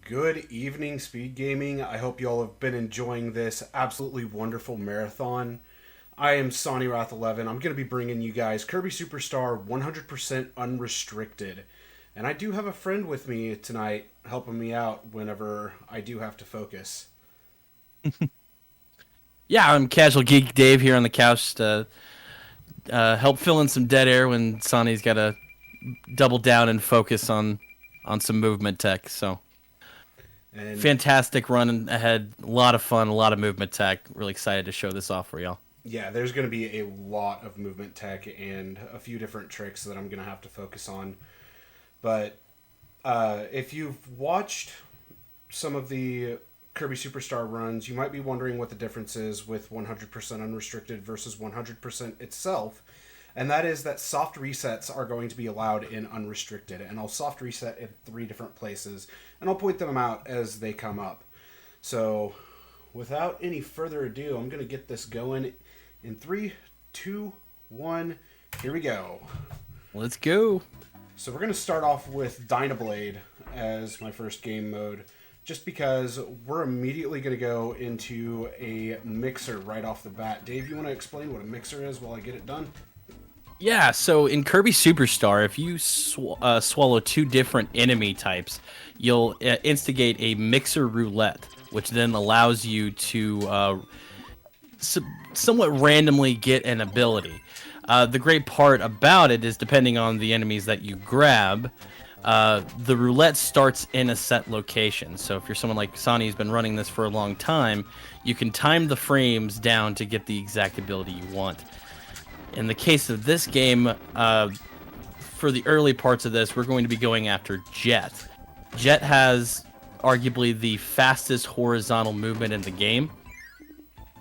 Good evening, Speed Gaming. I hope you all have been enjoying this absolutely wonderful marathon. I am sawneyrath11. I'm going to be bringing you guys Kirby Superstar 100% unrestricted. And I do have a friend with me tonight helping me out whenever I do have to focus. Yeah, I'm Casual Geek Dave here on the couch to help fill in some dead air when Sonny's got to double down and focus on some movement tech. So And fantastic run ahead, a lot of fun, a lot of movement tech. Really excited to show this off for y'all. yeah, there's going to be a lot of movement tech and a few different tricks that I'm going to have to focus on. But if you've watched some of the Kirby Superstar runs, you might be wondering what the difference is with 100% unrestricted versus 100% itself. And that is that soft resets are going to be allowed in unrestricted. And I'll soft reset in 3 different places. And I'll point them out as they come up. So without any further ado, I'm going to get this going in 3, 2, 1. Here we go. Let's go. So we're going to start off with Dynablade as my first game mode, just because we're immediately going to go into a mixer right off the bat. Dave, you want to explain what a mixer is while I get it done? Yeah, so in Kirby Superstar, if you swallow 2 different enemy types, you'll instigate a mixer roulette, which then allows you to somewhat randomly get an ability. The great part about it is, depending on the enemies that you grab, the roulette starts in a set location. So if you're someone like Sonny who's been running this for a long time, you can time the frames down to get the exact ability you want. In the case of this game, for the early parts of this, we're going to be going after Jet. Jet has arguably the fastest horizontal movement in the game,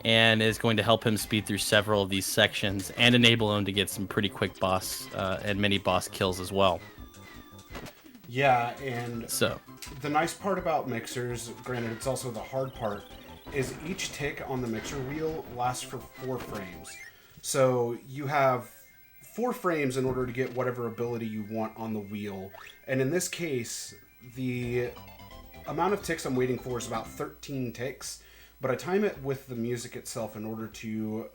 and is going to help him speed through several of these sections and enable him to get some pretty quick boss and mini boss kills as well. Yeah, and So, the nice part about mixers, granted it's also the hard part, is each tick on the mixer wheel lasts for 4 frames. So you have 4 frames in order to get whatever ability you want on the wheel. And in this case, the amount of ticks I'm waiting for is about 13 ticks, but I time it with the music itself in order to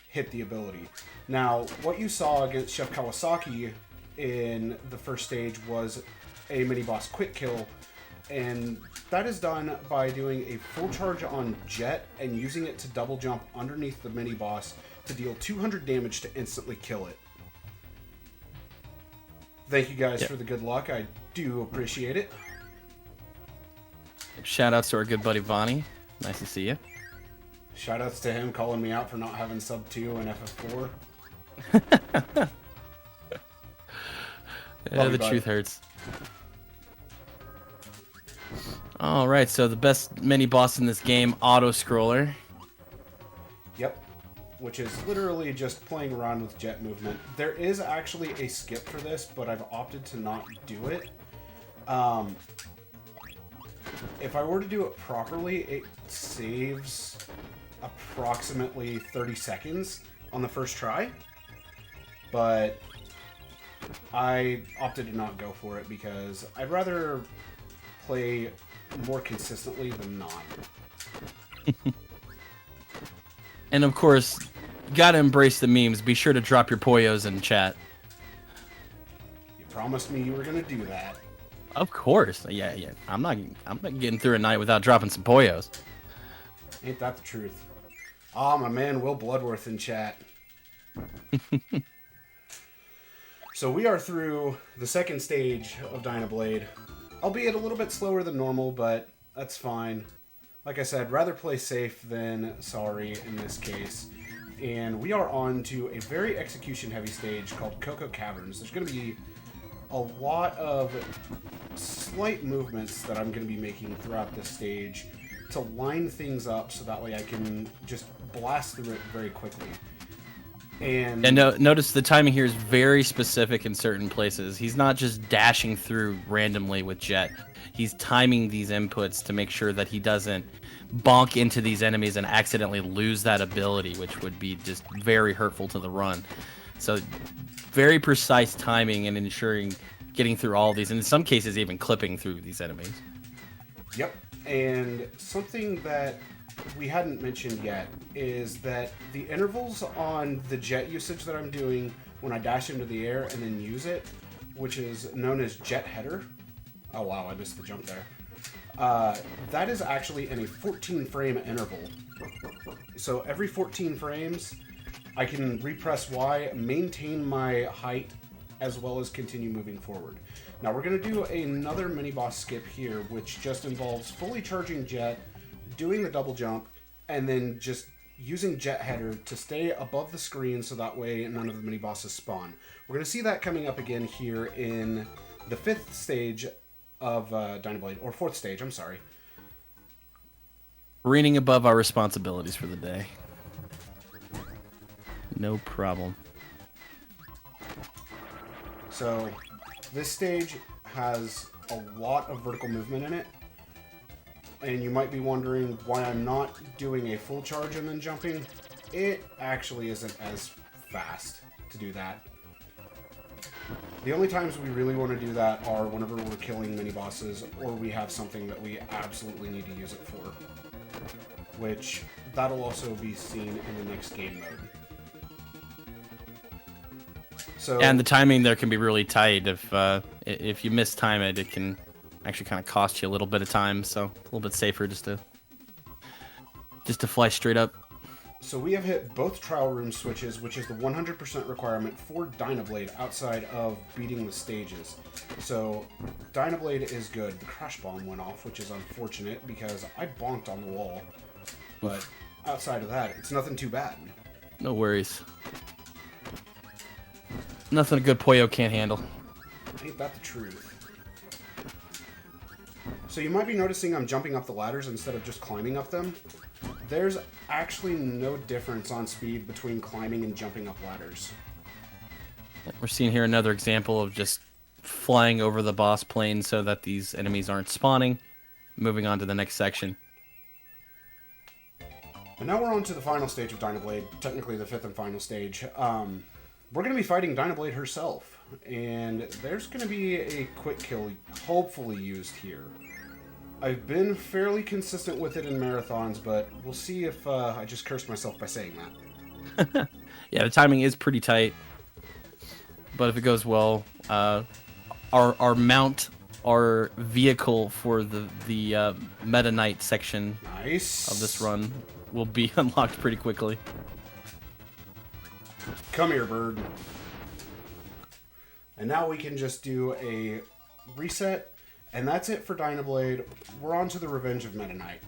hit the ability. Now, what you saw against Chef Kawasaki in the first stage was a mini-boss quick kill, and that is done by doing a full charge on Jet and using it to double jump underneath the mini-boss to deal 200 damage to instantly kill it. Thank you guys for the good luck. I do appreciate it. shout outs to our good buddy Vonnie. Nice to see you. Shoutouts to him calling me out for not having sub 2 and FF4. The truth hurts. Alright, so the best mini boss in this game, auto scroller. Yep. Which is literally just playing around with jet movement. There is actually a skip for this, but I've opted to not do it. If I were to do it properly, it saves approximately 30 seconds on the first try. But I opted to not go for it because I'd rather play more consistently than not. And of course, you gotta embrace the memes. Be sure to drop your poyos in chat. You promised me you were gonna do that. Of course, yeah. I'm not getting through a night without dropping some poyos. Ain't that the truth? Ah, my man Will Bloodworth in chat. So we are through the second stage of Dynablade, albeit a little bit slower than normal, but that's fine. Like I said, rather play safe than sorry in this case. And we are on to a very execution-heavy stage called Coco Caverns. There's going to be a lot of slight movements that I'm going to be making throughout this stage to line things up so that way I can just blast through it very quickly. And notice the timing here is very specific in certain places. He's not just dashing through randomly with Jet. He's timing these inputs to make sure that he doesn't bonk into these enemies and accidentally lose that ability, which would be just very hurtful to the run. So very precise timing and ensuring getting through all of these, and in some cases even clipping through these enemies. Yep. And something that we hadn't mentioned yet is that the intervals on the jet usage that I'm doing when I dash into the air and then use it, which is known as jet header. Oh wow, I missed the jump there. That is actually in a 14 frame interval. So every 14 frames, I can repress Y, maintain my height, as well as continue moving forward. Now we're going to do another mini-boss skip here, which just involves fully charging Jet, doing the double jump, and then just using Jet Header to stay above the screen so that way none of the mini-bosses spawn. We're going to see that coming up again here in the 5th stage of Dynablade, or 4th stage, I'm sorry. Reading above our responsibilities for the day. No problem. So, this stage has a lot of vertical movement in it, and you might be wondering why I'm not doing a full charge and then jumping. It actually isn't as fast to do that. The only times we really want to do that are whenever we're killing mini-bosses, or we have something that we absolutely need to use it for. Which, that'll also be seen in the next game mode. So, And the timing there can be really tight. If you mistime it, it can actually kind of cost you a little bit of time. So a little bit safer just to fly straight up. So we have hit both trial room switches, which is the 100% requirement for Dynablade outside of beating the stages. So Dynablade is good. The crash bomb went off, which is unfortunate because I bonked on the wall. But outside of that, it's nothing too bad. No worries. Nothing a good Poyo can't handle. Ain't that the truth? So you might be noticing I'm jumping up the ladders instead of just climbing up them. There's actually no difference on speed between climbing and jumping up ladders. We're seeing here another example of just flying over the boss plane so that these enemies aren't spawning. Moving on to the next section. And now we're on to the final stage of Dynablade, technically the 5th and final stage. We're going to be fighting Dynablade herself, and there's going to be a quick kill hopefully used here. I've been fairly consistent with it in marathons, but we'll see if I just cursed myself by saying that. Yeah, the timing is pretty tight, but if it goes well, our mount, our vehicle for the Meta Knight section Nice. of this run will be unlocked pretty quickly. Come here, bird. And now we can just do a reset, and that's it for Dynablade. We're on to the Revenge of Meta Knight.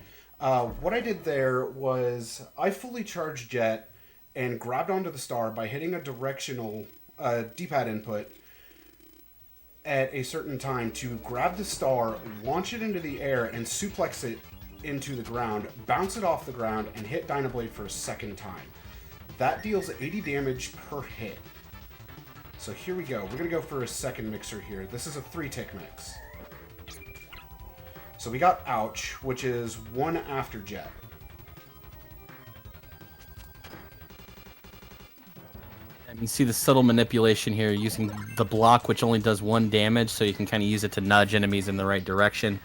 What I did there was I fully charged Jet and grabbed onto the star by hitting a directional D-pad input at a certain time to grab the star, launch it into the air, and suplex it into the ground, bounce it off the ground, and hit Dynablade for a second time. That deals 80 damage per hit. So here we go. We're going to go for a second mixer here. This is a 3-tick mix. So we got Ouch, which is one after Jet. And you see the subtle manipulation here using the block, which only does 1 damage, so you can kind of use it to nudge enemies in the right direction.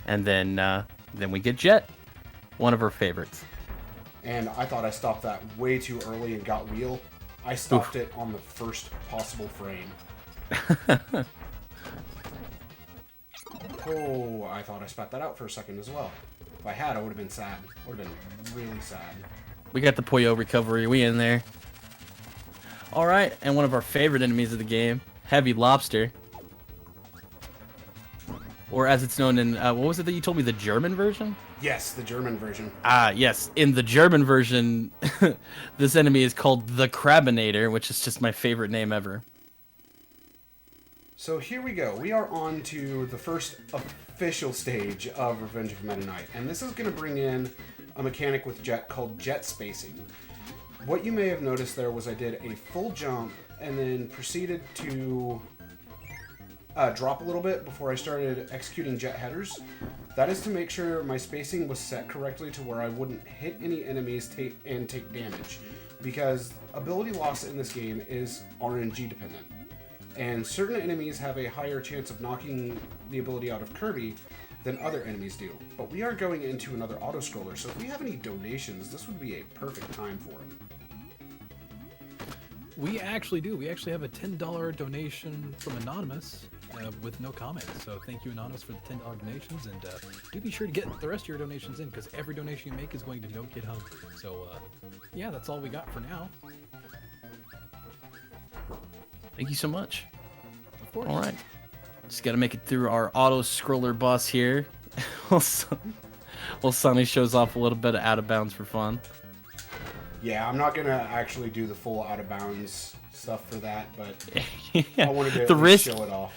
And then we get Jet, one of her favorites. And I thought I stopped that way too early and got wheel. I stopped it on the first possible frame. Oh, I thought I spat that out for a second as well. If I had, I would have been sad. Would have been really sad. We got the Poyo recovery. We in there. All right, and one of our favorite enemies of the game, Heavy Lobster. Or as it's known in, what was it that you told me, the German version? Yes, the German version. Yes. In the German version, this enemy is called the Crabinator, which is just my favorite name ever. So here we go. We are on to the first official stage of Revenge of Meta Knight. And this is going to bring in a mechanic with Jet called jet spacing. What you may have noticed there was I did a full jump and then proceeded to drop a little bit before I started executing jet headers. That is to make sure my spacing was set correctly to where I wouldn't hit any enemies and take damage. Because ability loss in this game is RNG dependent. And certain enemies have a higher chance of knocking the ability out of Kirby than other enemies do. But we are going into another auto-scroller, so if we have any donations, this would be a perfect time for them. We actually do. We actually have a $10 donation from Anonymous with no comment. So thank you, Anonymous, for the $10 donations. And do be sure to get the rest of your donations in, because every donation you make is going to No Kid Hungry. So, yeah, that's all we got for now. Thank you so much. Of course. All right. Just got to make it through our auto-scroller boss here. While Sonny shows off a little bit of out of bounds for fun. Yeah, I'm not going to actually do the full out of bounds stuff for that, but Yeah. I wanted to The risk- show it off.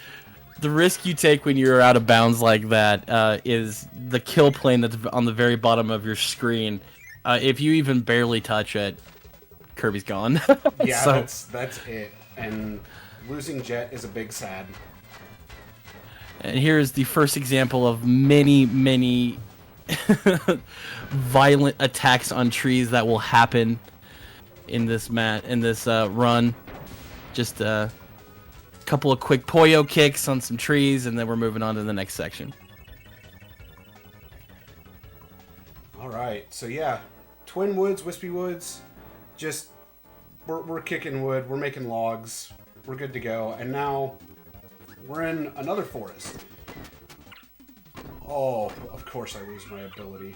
The risk you take when you're out of bounds like that is the kill plane that's on the very bottom of your screen. If you even barely touch it, Kirby's gone. Yeah, So- that's it. And losing Jet is a big sad. And here's the first example of many, many violent attacks on trees that will happen in this run. Just a couple of quick Poyo kicks on some trees, and then we're moving on to the next section. All right, so yeah, Twin Woods, Wispy Woods, just we're kicking wood, we're making logs, we're good to go, and now we're in another forest. Oh, of course I lose my ability.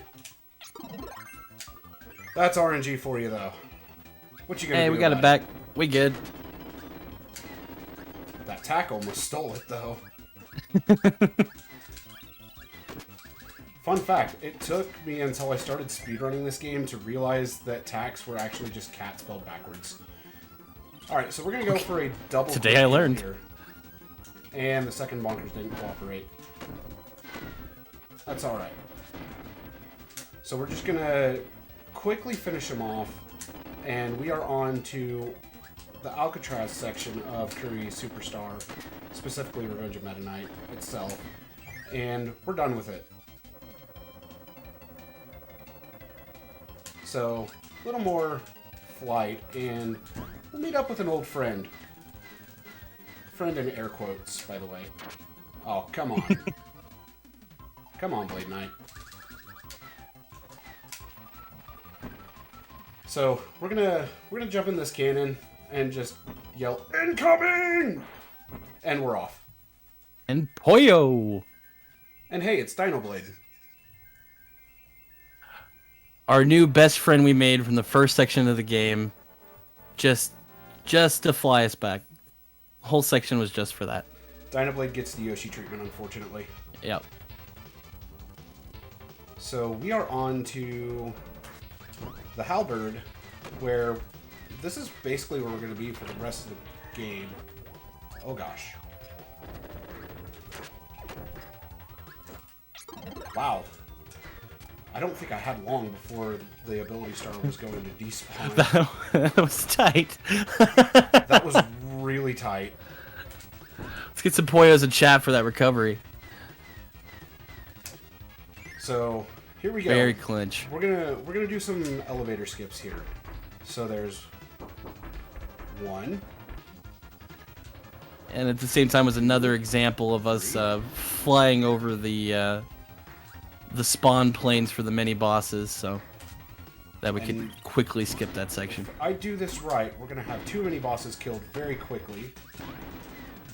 That's RNG for you, though. What you gonna do? Hey, we got it about back. We good. That tack almost stole it, though. Fun fact, it took me until I started speedrunning this game to realize that tacks were actually just cat spelled backwards. Alright, so we're going to go for a double Today quick I kill learned. here. And the second bonkers didn't cooperate. That's alright. So we're just going to quickly finish him off. And we are on to the Alcatraz section of Kirby Superstar, specifically Revenge of Meta Knight itself. And we're done with it. So, a little more flight, and we'll meet up with an old friend. Friend in air quotes, by the way. Oh, come on. Come on, Blade Knight. So, we're gonna jump in this cannon and just yell, "Incoming!" And we're off. And Poyo! And hey, it's Dino Blade. Our new best friend we made from the first section of the game, just to fly us back. The whole section was just for that. Dino Blade gets the Yoshi treatment, unfortunately. Yep. So we are on to the Halberd, where this is basically where we're going to be for the rest of the game. Oh gosh. Wow. I don't think I had long before the ability star was going to despawn. That was tight. That was really tight. Let's get some Poyos in chat for that recovery. So here we go. Very clinch. We're gonna do some elevator skips here. So there's one. And at the same time was another example of us flying over the spawn planes for the mini bosses, so that we could And- quickly skip that section. If I do this right, we're gonna have 2 mini bosses killed very quickly.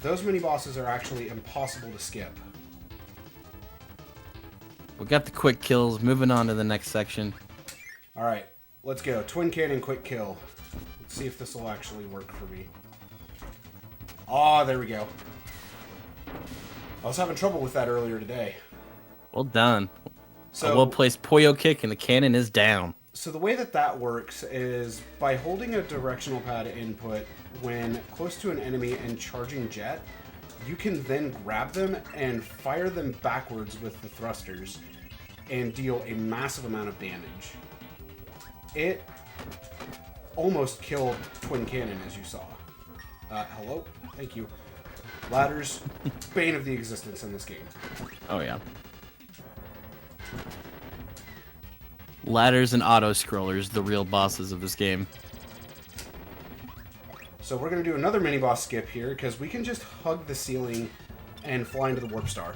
Those mini bosses are actually impossible to skip. We got the quick kills. Moving on to the next section. All right, let's go. Twin cannon, quick kill. Let's see if this will actually work for me. Oh, there we go. I was having trouble with that earlier today. Well done. So, A well-placed Poyo kick, and the cannon is down. So the way that works is by holding a directional pad input when close to an enemy and charging jet, you can then grab them and fire them backwards with the thrusters and deal a massive amount of damage. It almost killed Twin Cannon, as you saw. Hello? Thank you. Ladders, bane of the existence in this game. Oh, yeah. Ladders and auto-scrollers, the real bosses of this game. So we're going to do another mini-boss skip here, because we can just hug the ceiling and fly into the Warp Star.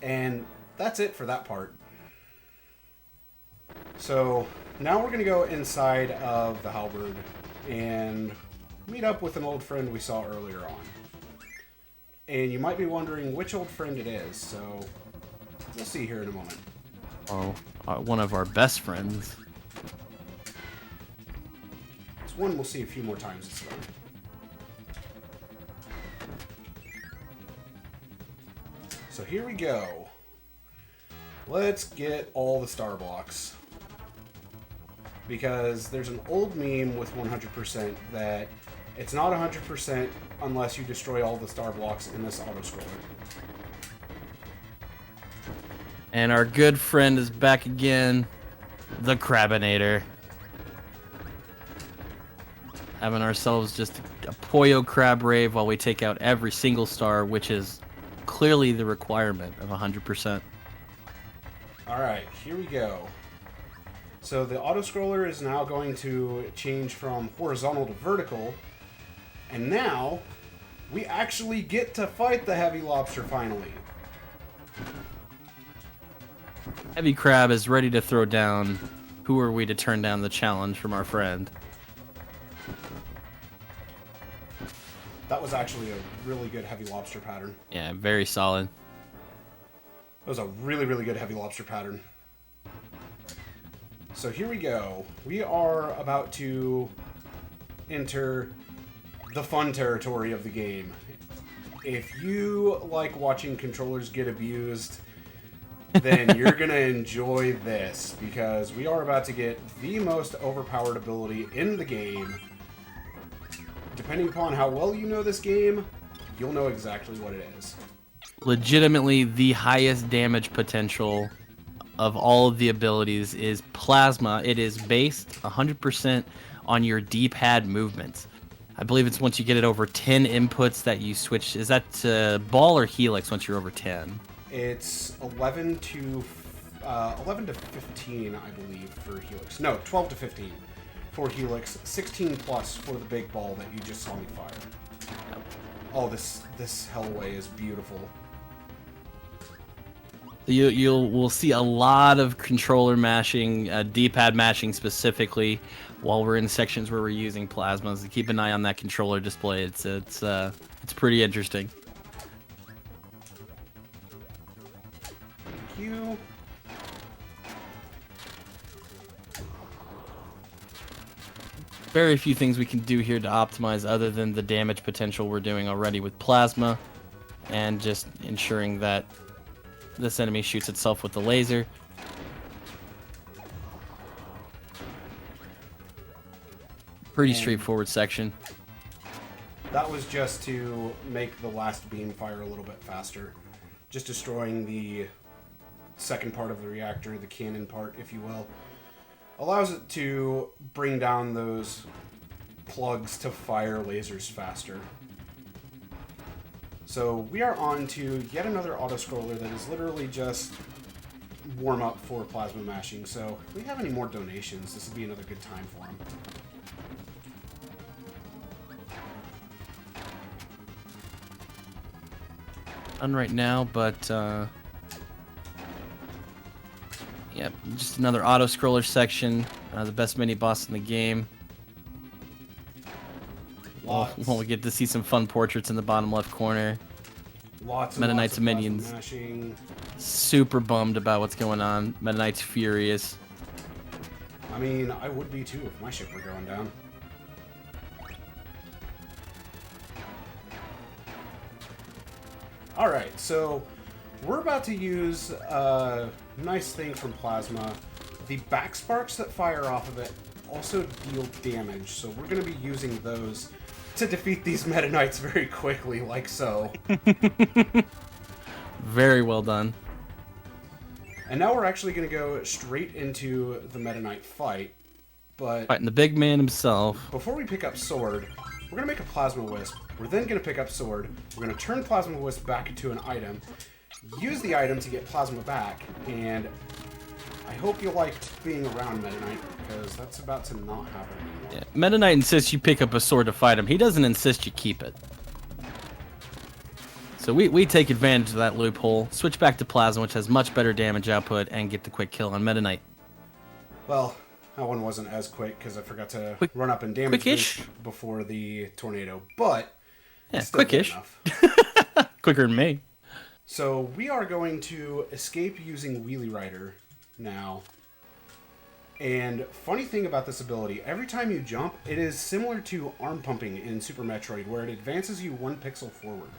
And that's it for that part. So now we're going to go inside of the halberd and meet up with an old friend we saw earlier on. And you might be wondering which old friend it is, so we'll see here in a moment. Oh, one of our best friends. It's one we'll see a few more times this time. So here we go. Let's get all the star blocks. Because there's an old meme with 100% that it's not 100% unless you destroy all the star blocks in this auto-scroller. And our good friend is back again, the Crabinator. Having ourselves just a Poyo Crab Rave while we take out every single star, which is clearly the requirement of 100%. Alright, here we go. So the auto-scroller is now going to change from horizontal to vertical. And now, we actually get to fight the heavy lobster finally. Heavy Crab is ready to throw down. Who are we to turn down the challenge from our friend? That was actually a really good heavy lobster pattern. Yeah, very solid. That was a really, really good heavy lobster pattern. So here we go. We are about to enter the fun territory of the game. If you like watching controllers get abused, then you're going to enjoy this, because we are about to get the most overpowered ability in the game. Depending upon how well you know this game, you'll know exactly what it is. Legitimately, the highest damage potential of all of the abilities is Plasma. It is based 100% on your D-pad movements. I believe it's once you get it over 10 inputs that you switch. Is that ball or helix once you're over 10? It's 11 to 15, I believe, for helix. No, 12 to 15 for helix. 16 plus for the big ball that you just saw me fire. Yep. Oh, this hellway is beautiful. We'll see a lot of controller mashing, D-pad mashing specifically, while we're in sections where we're using plasmas. So keep an eye on that controller display. It's pretty interesting. Thank you. Very few things we can do here to optimize other than the damage potential we're doing already with plasma, and just ensuring that this enemy shoots itself with the laser. Pretty straightforward section. That was just to make the last beam fire a little bit faster. Just destroying the second part of the reactor, the cannon part, if you will. Allows it to bring down those plugs to fire lasers faster. So we are on to yet another auto-scroller that is literally just warm up for plasma mashing. So if we have any more donations, this would be another good time for them. None right now, but yeah, just another auto-scroller section. The best mini-boss in the game. Well, we get to see some fun portraits in the bottom left corner. Lots Meta and Knight's lots of plasma minions. mashing. Super bummed about what's going on. Meta Knight's furious. I mean, I would be too if my ship were going down. Alright, so we're about to use a nice thing from Plasma. The back sparks that fire off of it also deal damage, so we're going to be using those to defeat these Meta Knights very quickly, like so. Very well done. And now we're actually going to go straight into the Meta Knight fight, but Fighting the big man himself. before we pick up Sword, we're going to make a Plasma Wisp. We're then going to pick up Sword. We're going to turn Plasma Wisp back into an item, use the item to get Plasma back, and I hope you liked being around Meta Knight, because that's about to not happen anymore. Yeah. Meta Knight insists you pick up a sword to fight him. He doesn't insist you keep it. So we take advantage of that loophole, switch back to Plasma, which has much better damage output, and get the quick kill on Meta Knight. Well, that one wasn't as quick because I forgot to run up and damage Quickish boost before the tornado, but yeah, it's still good quickish. enough. Quicker than me. So we are going to escape using Wheelie Rider now. And funny thing about this ability, every time you jump, it is similar to arm pumping in Super Metroid, where it advances you 1 pixel forward.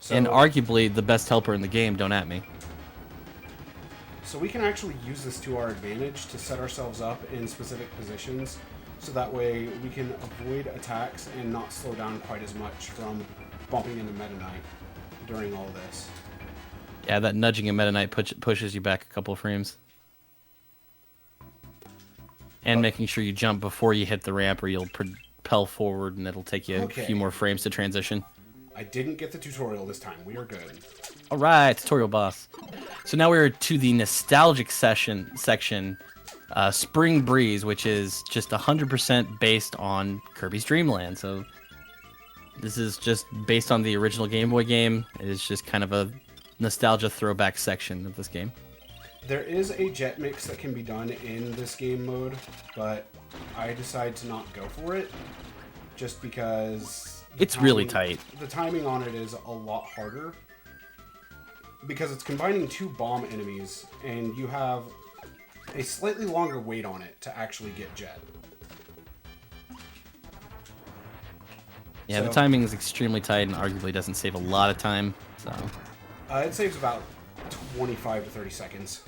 So, And arguably the best helper in the game, don't at me. So we can actually use this to our advantage to set ourselves up in specific positions, so that way we can avoid attacks and not slow down quite as much from bumping into Meta Knight during all this. Yeah, that nudging in Meta Knight pushes you back a couple of frames. And making sure you jump before you hit the ramp, or you'll propel forward and it'll take you a few more frames to transition. I didn't get the tutorial this time. We are good. All right, tutorial boss. So now we're to the nostalgic section, Spring Breeze, which is just 100% based on Kirby's Dream Land. So this is just based on the original Game Boy game. It is just kind of a nostalgia throwback section of this game. There is a jet mix that can be done in this game mode, but I decided to not go for it just because it's really tight. The timing on it is a lot harder because it's combining 2 bomb enemies and you have a slightly longer wait on it to actually get jet. Yeah, the timing is extremely tight and arguably doesn't save a lot of time. So it saves about 25 to 30 seconds.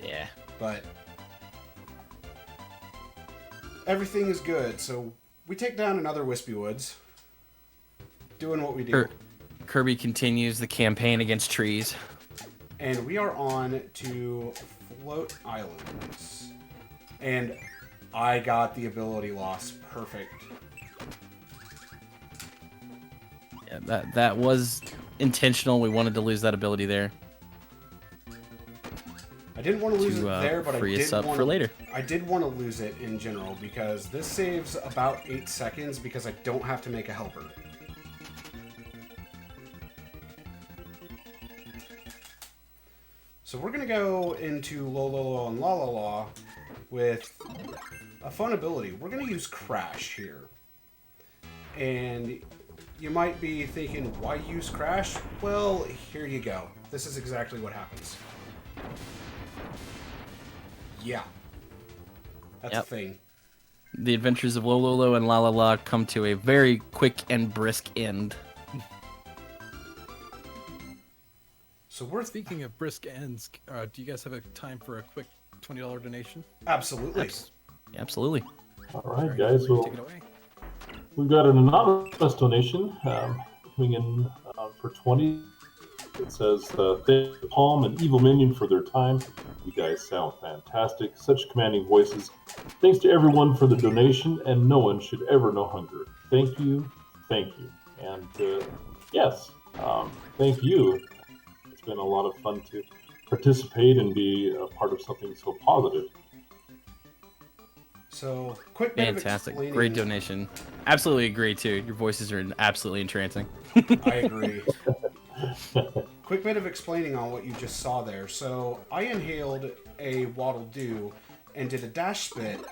Yeah. But everything is good, so we take down another Wispy Woods. Doing what we do. Kirby continues the campaign against trees. And we are on to Float Islands. And I got the ability loss perfect. Yeah, that was intentional. We wanted to lose that ability there. I didn't want to lose it there, but free us up for later. I did want to lose it in general because this saves about 8 seconds because I don't have to make a helper. So we're going to go into Lololo and La La La with a fun ability. We're going to use Crash here. And you might be thinking, why use Crash? Well, here you go. This is exactly what happens. Yeah. That's a thing. The adventures of Lololo and La La La come to a very quick and brisk end. So we're Speaking of brisk ends, do you guys have a time for a quick $20 donation? Absolutely. Absolutely. All right, guys. Well, Take it away. we've got an anonymous donation coming in for 20. It says, thank Palm and Evil Minion for their time. You guys sound fantastic. Such commanding voices. Thanks to everyone for the donation, and no one should ever know hunger. Thank you. Thank you. And yes, thank you. It's been a lot of fun to participate and be a part of something so positive. So, quick bit Fantastic. of explaining. Great donation. Absolutely agree, too. Your voices are absolutely entrancing. I agree. Quick bit of explaining on what you just saw there. So, I inhaled a Waddle Doo and did a dash spit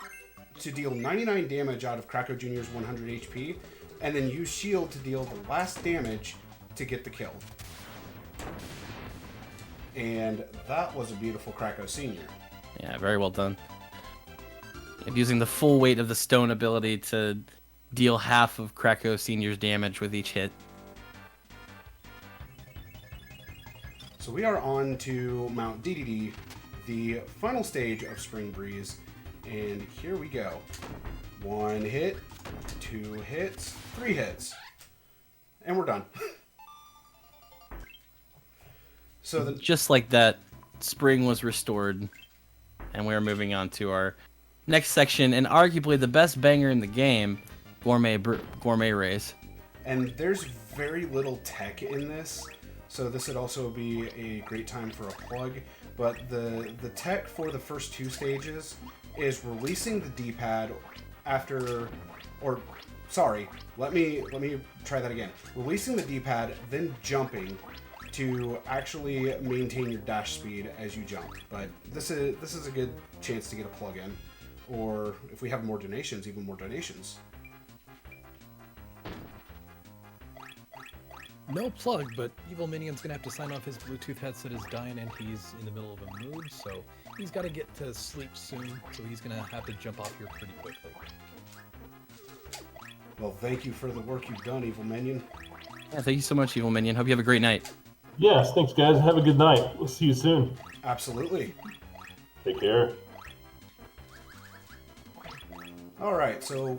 to deal 99 damage out of Krako Jr.'s 100 HP, and then used Shield to deal the last damage to get the kill. And that was a beautiful Krako Sr. Yeah, very well done. And using the full weight of the stone ability to deal half of Krako Sr.'s damage with each hit. So we are on to Mount DDD, the final stage of Spring Breeze, and here we go. 1 hit, 2 hits, 3 hits, and we're done. So just like that, spring was restored, and we are moving on to our next section, and arguably the best banger in the game, Gourmet Race. And there's very little tech in this, so this would also be a great time for a plug. But the tech for the first 2 stages is releasing the D-pad after, or sorry. Let me try that again. Releasing the D-pad, then jumping to actually maintain your dash speed as you jump. But this is a good chance to get a plug-in, or if we have more donations, even more donations. No plug, but Evil Minion's gonna have to sign off. His Bluetooth headset is dying, and he's in the middle of a move, so he's got to get to sleep soon. So he's gonna have to jump off here pretty quickly. Well, thank you for the work you've done, Evil Minion. Yeah, thank you so much, Evil Minion. Hope you have a great night. Yes, thanks, guys. Have a good night. We'll see you soon. Absolutely. Take care. All right, so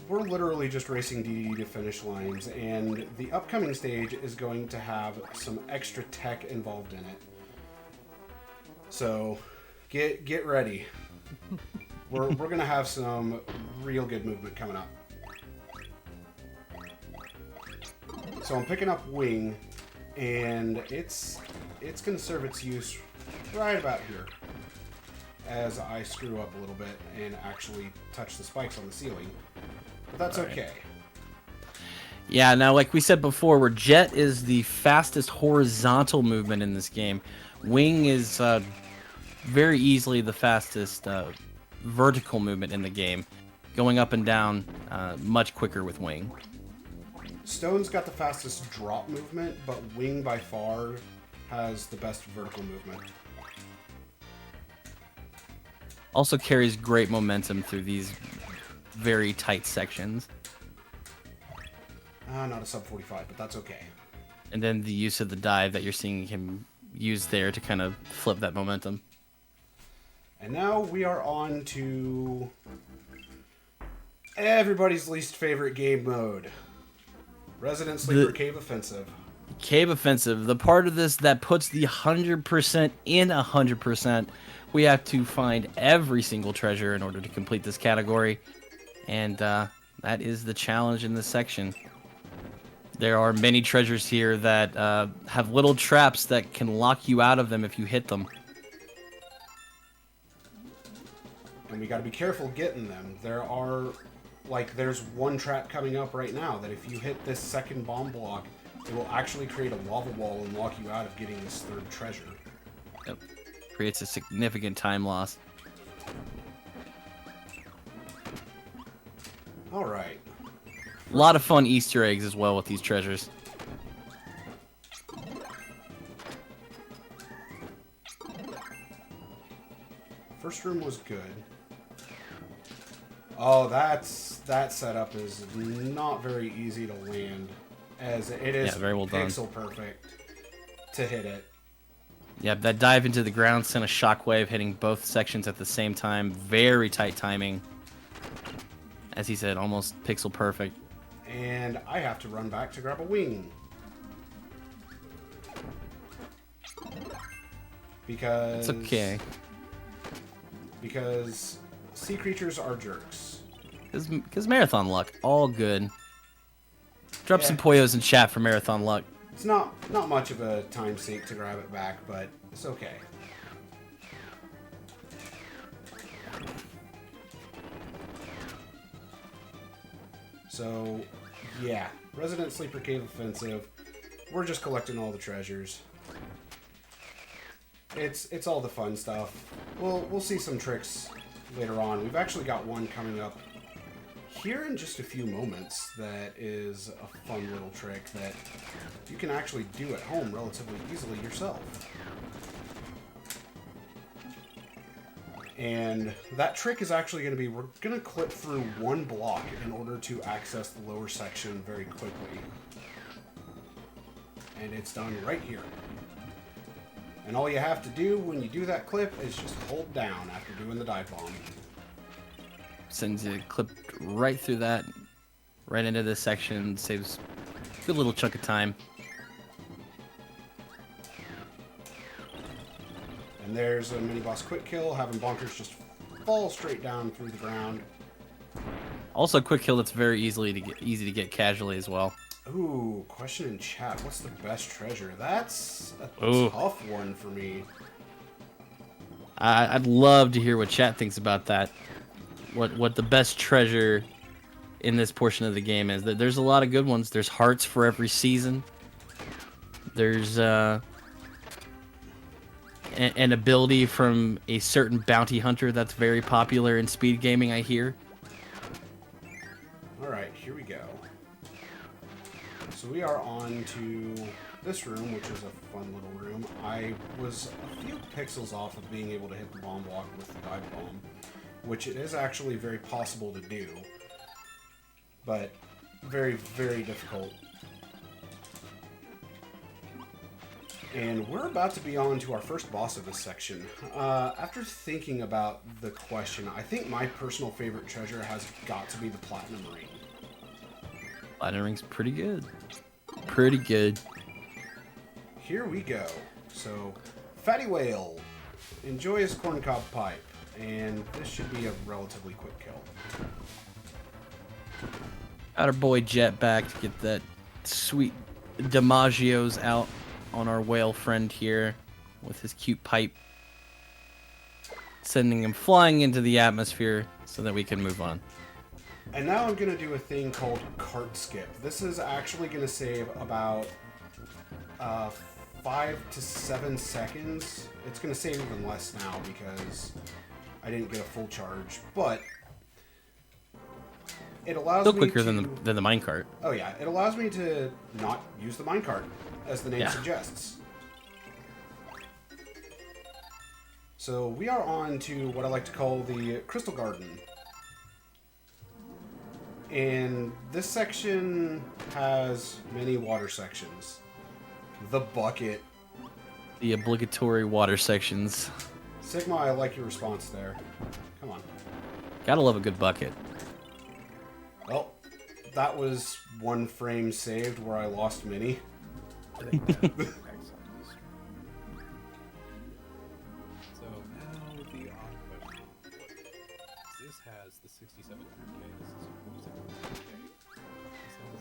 we're literally just racing DD to finish lines, and the upcoming stage is going to have some extra tech involved in it. So get ready. We're gonna have some real good movement coming up. So I'm picking up Wing, and it's gonna serve its use right about here, as I screw up a little bit and actually touch the spikes on the ceiling. But that's okay. Yeah, now like we said before, where Jet is the fastest horizontal movement in this game, Wing is very easily the fastest vertical movement in the game, going up and down much quicker with Wing. Stone's got the fastest drop movement, but Wing by far has the best vertical movement. Also carries great momentum through these very tight sections. Not a sub 45, but that's okay. And then the use of the dive that you're seeing him use there to kind of flip that momentum. And now we are on to everybody's least favorite game mode. Resident Sleeper Cave Offensive. Cave Offensive, the part of this that puts the 100% in 100%. We have to find every single treasure in order to complete this category. And that is the challenge in this section. There are many treasures here that have little traps that can lock you out of them if you hit them. And we gotta be careful getting them. There's one trap coming up right now that if you hit this second bomb block, it will actually create a lava wall and lock you out of getting this third treasure. Yep. Creates a significant time loss. Alright. A lot of fun Easter eggs as well with these treasures. First room was good. Oh, that setup is not very easy to land, as it is very well done. pixel perfect to hit it. Yeah, that dive into the ground sent a shockwave hitting both sections at the same time. Very tight timing. As he said, almost pixel perfect. And I have to run back to grab a wing. Because... It's okay. Because sea creatures are jerks. Because marathon luck, all good. Drop Yeah. some poyos in chat for marathon luck. It's not much of a time sink to grab it back, but it's okay. So, yeah, Resident Sleeper Cave Offensive. We're just collecting all the treasures. It's all the fun stuff. We'll see some tricks later on. We've actually got one coming up here in just a few moments that is a fun little trick that you can actually do at home relatively easily yourself. And that trick is actually going to be, we're going to clip through one block in order to access the lower section very quickly. And it's done right here. And all you have to do when you do that clip is just hold down after doing the dive bomb. Sends you clipped right through that, right into this section. Saves a good little chunk of time. And there's a mini boss quick kill, having bonkers just fall straight down through the ground. Also, a quick kill that's very easy to get casually as well. Ooh, question in chat. What's the best treasure? That's a Ooh. tough one for me. I'd love to hear what chat thinks about that. What the best treasure in this portion of the game is that there's a lot of good ones. There's hearts for every season. There's an ability from a certain bounty hunter that's very popular in speed gaming, I hear. Alright, here we go. So we are on to this room, which is a fun little room. I was a few pixels off of being able to hit the bomb block with the dive bomb, which it is actually very possible to do, but very, very difficult. And we're about to be on to our first boss of this section. After thinking about the question, I think my personal favorite treasure has got to be the Platinum Ring. Platinum Ring's pretty good. Pretty good. Here we go. So, Fatty Whale. Enjoy his corncob pipe. And this should be a relatively quick kill. Got our boy Jet back to get that sweet DiMaggio's out on our whale friend here with his cute pipe. Sending him flying into the atmosphere so that we can move on. And now I'm going to do a thing called cart skip. This is actually going to save about 5 to 7 seconds. It's going to save even less now because I didn't get a full charge, but it allows Still me quicker to... than the minecart. Oh yeah, it allows me to not use the minecart, as the name suggests. So we are on to what I like to call the Crystal Garden. And this section has many water sections. The bucket. The obligatory water sections. Sigma, I like your response there. Come on. Gotta love a good bucket. Well, that was one frame saved where I lost many. So now the odd question. This has the 6700K, this is 4700K. This has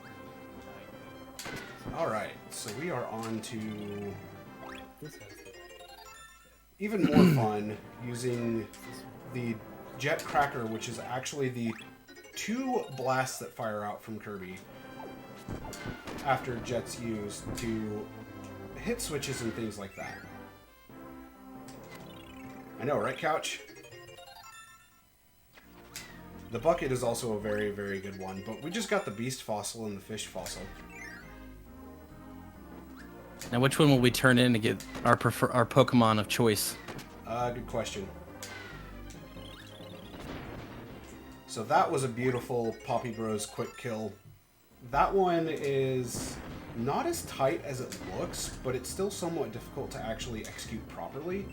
the 9K. Alright, so we are on to This has the 9K. even more fun using the Jet Cracker, which is actually the 2 blasts that fire out from Kirby after Jet's used to hit switches and things like that. I know, right, Couch? The bucket is also a very, very good one, but we just got the beast fossil and the fish fossil. Now, which one will we turn in to get our Pokemon of choice? Good question. So that was a beautiful Poppy Bros quick kill. That one is not as tight as it looks, but it's still somewhat difficult to actually execute properly,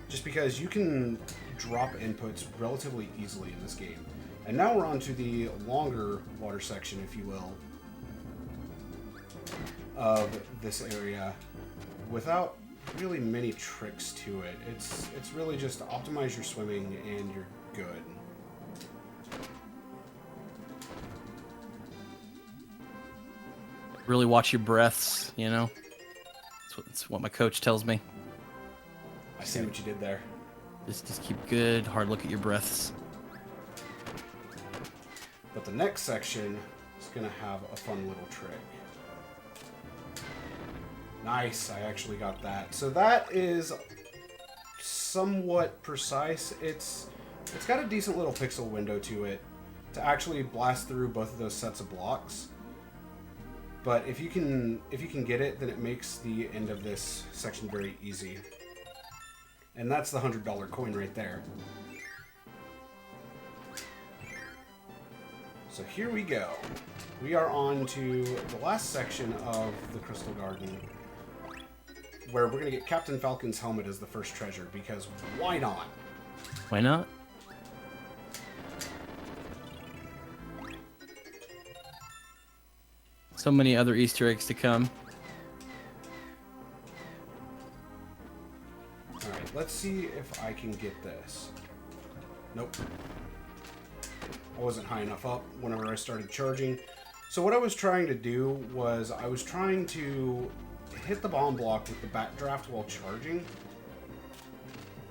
just because you can drop inputs relatively easily in this game. And now we're on to the longer water section, if you will, of this area, without really many tricks to it. It's really just optimize your swimming and you're good. Really watch your breaths, you know? That's what my coach tells me. I see what you did there. Just keep good, hard look at your breaths. But the next section is going to have a fun little trick. Nice, I actually got that. So that is somewhat precise. It's got a decent little pixel window to it to actually blast through both of those sets of blocks. But if you can get it, then it makes the end of this section very easy. And that's the $100 coin right there. So here we go. We are on to the last section of the Crystal Garden, where we're going to get Captain Falcon's helmet as the first treasure, because why not? Why not? So many other Easter eggs to come. Alright, let's see if I can get this. Nope. I wasn't high enough up whenever I started charging. So what I was trying to do was I was trying to hit the bomb block with the backdraft while charging.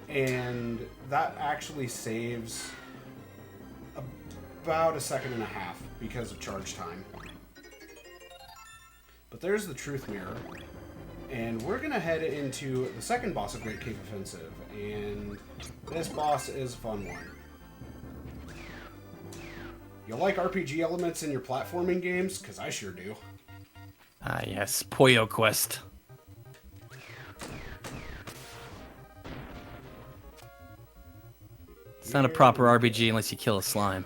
And that actually saves about 1.5 seconds because of charge time. But there's the Truth Mirror. And we're going to head into the second boss of Great Cave Offensive. And this boss is a fun one. You like RPG elements in your platforming games? Because I sure do. Ah, yes. Puyo Quest. It's not a proper RPG unless you kill a slime.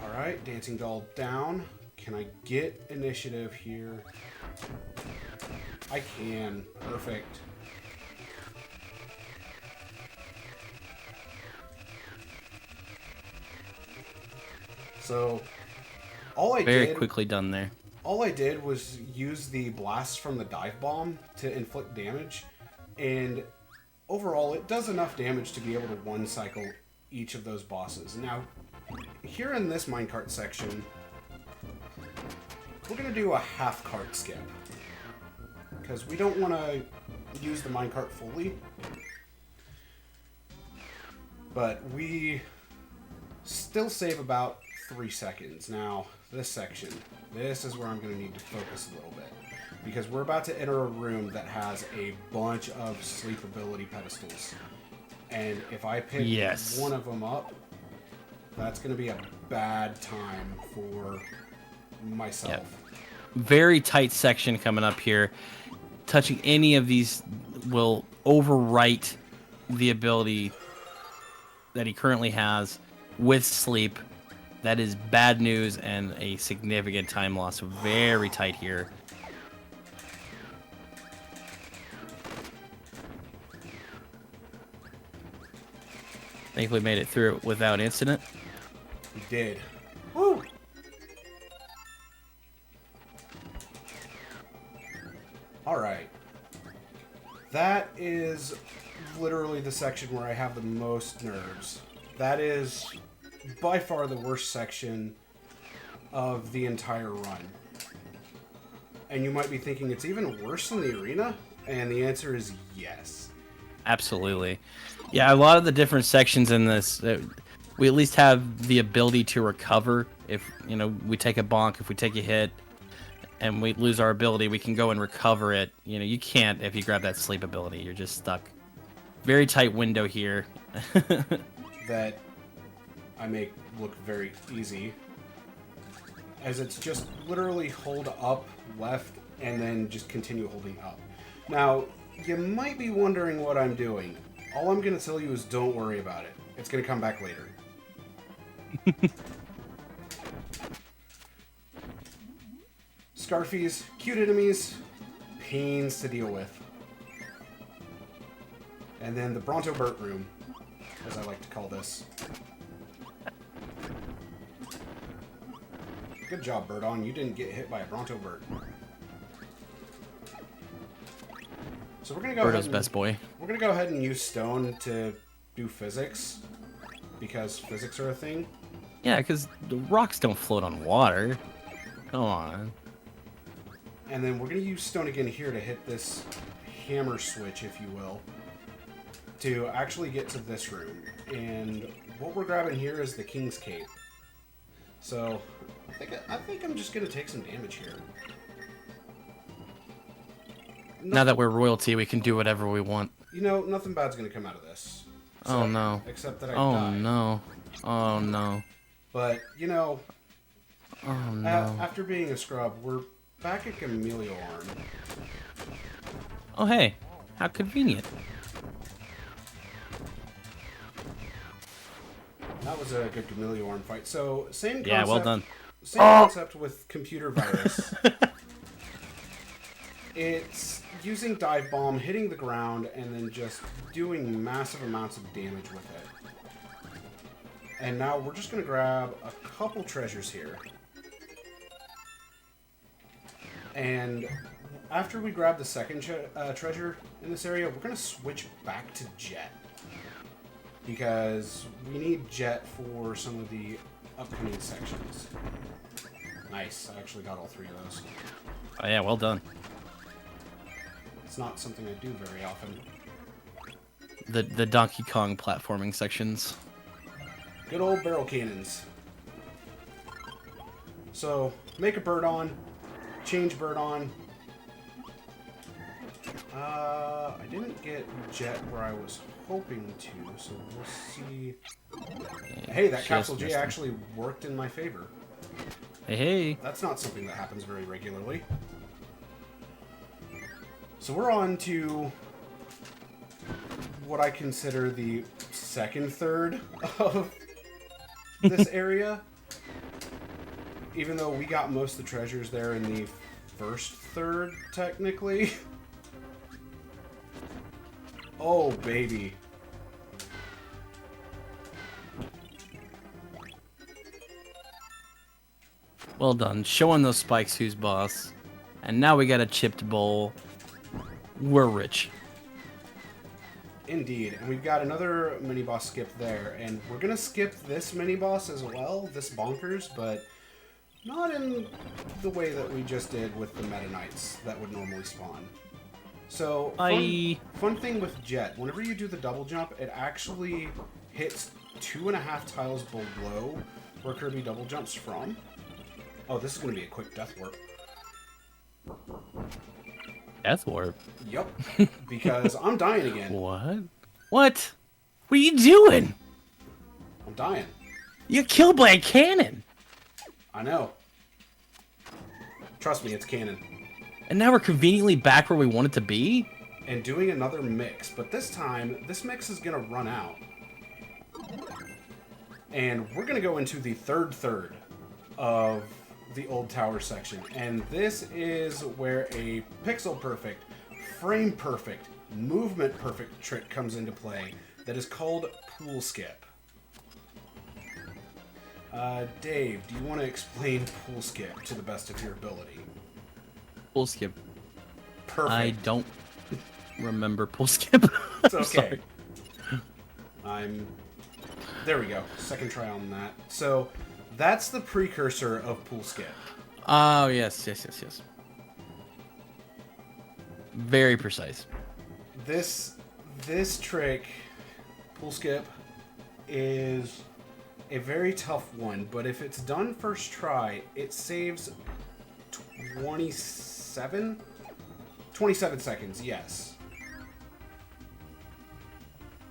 Alright, Dancing Doll down. Can I get initiative here? I can. Perfect. So, very quickly done there. All I did was use the blast from the dive bomb to inflict damage, and overall it does enough damage to be able to one cycle each of those bosses. Now, here in this minecart section, we're going to do a half cart skip, because we don't want to use the minecart fully, but we still save about 3 seconds. Now, this section, this is where I'm going to need to focus a little bit, because we're about to enter a room that has a bunch of sleep ability pedestals, and if I pick one of them up, that's going to be a bad time for myself. Yep. Very tight section coming up here. Touching any of these will overwrite the ability that he currently has with sleep. That is bad news and a significant time loss. Very tight here. Thankfully made it through it without incident. We did. Woo! Alright. That is literally the section where I have the most nerves. That is by far the worst section of the entire run. And you might be thinking it's even worse than the arena, and the answer is yes. Absolutely. Yeah, a lot of the different sections in this, we at least have the ability to recover. If, we take a bonk, if we take a hit, and we lose our ability, we can go and recover it. You can't if you grab that sleep ability. You're just stuck. Very tight window here. That I make look very easy, as it's just literally hold up, left, and then just continue holding up. Now, you might be wondering what I'm doing. All I'm going to tell you is don't worry about it. It's going to come back later. Scarfies, cute enemies, pains to deal with. And then the Bronto Burt room, as I like to call this. Good job, Birdon. You didn't get hit by a Bronto Burt. So we're gonna go Birdo's best boy. We're gonna go ahead and use stone to do physics, because physics are a thing. Yeah, because the rocks don't float on water. Come on. And then we're gonna use stone again here to hit this hammer switch, if you will, to actually get to this room. And what we're grabbing here is the King's Cape. So I think I'm just gonna take some damage here. Now that we're royalty, we can do whatever we want. Nothing bad's gonna come out of this. So, oh no. Except that I oh die. No. Oh no. But, oh no. After being a scrub, we're back at Chameleon. Oh hey, how convenient. That was a good Chameleon fight. So, same concept. Yeah, well done. Same concept with computer virus. It's using dive bomb, hitting the ground, and then just doing massive amounts of damage with it. And now we're just going to grab a couple treasures here. And after we grab the second treasure in this area, we're going to switch back to Jet. Because we need Jet for some of the upcoming sections. Nice, I actually got all 3 of those. Oh yeah, well done. It's not something I do very often. The Donkey Kong platforming sections. Good old barrel cannons. So, make a bird on, change bird on. I didn't get jet where I was hoping to, so we'll see. Hey, that capsule J actually worked in my favor. Hey. That's not something that happens very regularly. So we're on to what I consider the second third of this area. Even though we got most of the treasures there in the first third, technically. Oh, baby. Well done. Showing those spikes who's boss. And now we got a chipped bowl. We're rich. Indeed. And we've got another mini-boss skip there. And we're going to skip this mini-boss as well, this Bonkers, but not in the way that we just did with the Meta Knights that would normally spawn. So, fun thing with Jet, whenever you do the double jump, it actually hits 2.5 tiles below where Kirby double jumps from. Oh, this is going to be a quick death warp. Death warp? Yup, because I'm dying again. What? What? What are you doing? I'm dying. You got killed by a cannon. I know. Trust me, it's canon. And now we're conveniently back where we wanted to be? And doing another mix, but this time, this mix is going to run out. And we're going to go into the third of the old tower section. And this is where a pixel perfect, frame perfect, movement perfect trick comes into play that is called pool skip. Dave, do you want to explain pool skip to the best of your ability? Pool skip. Perfect. I don't remember pool skip. It's okay. There we go. Second try on that. So, that's the precursor of pool skip. Oh, yes. Very precise. This trick, pool skip, is a very tough one, but if it's done first try, it saves 27 seconds, yes.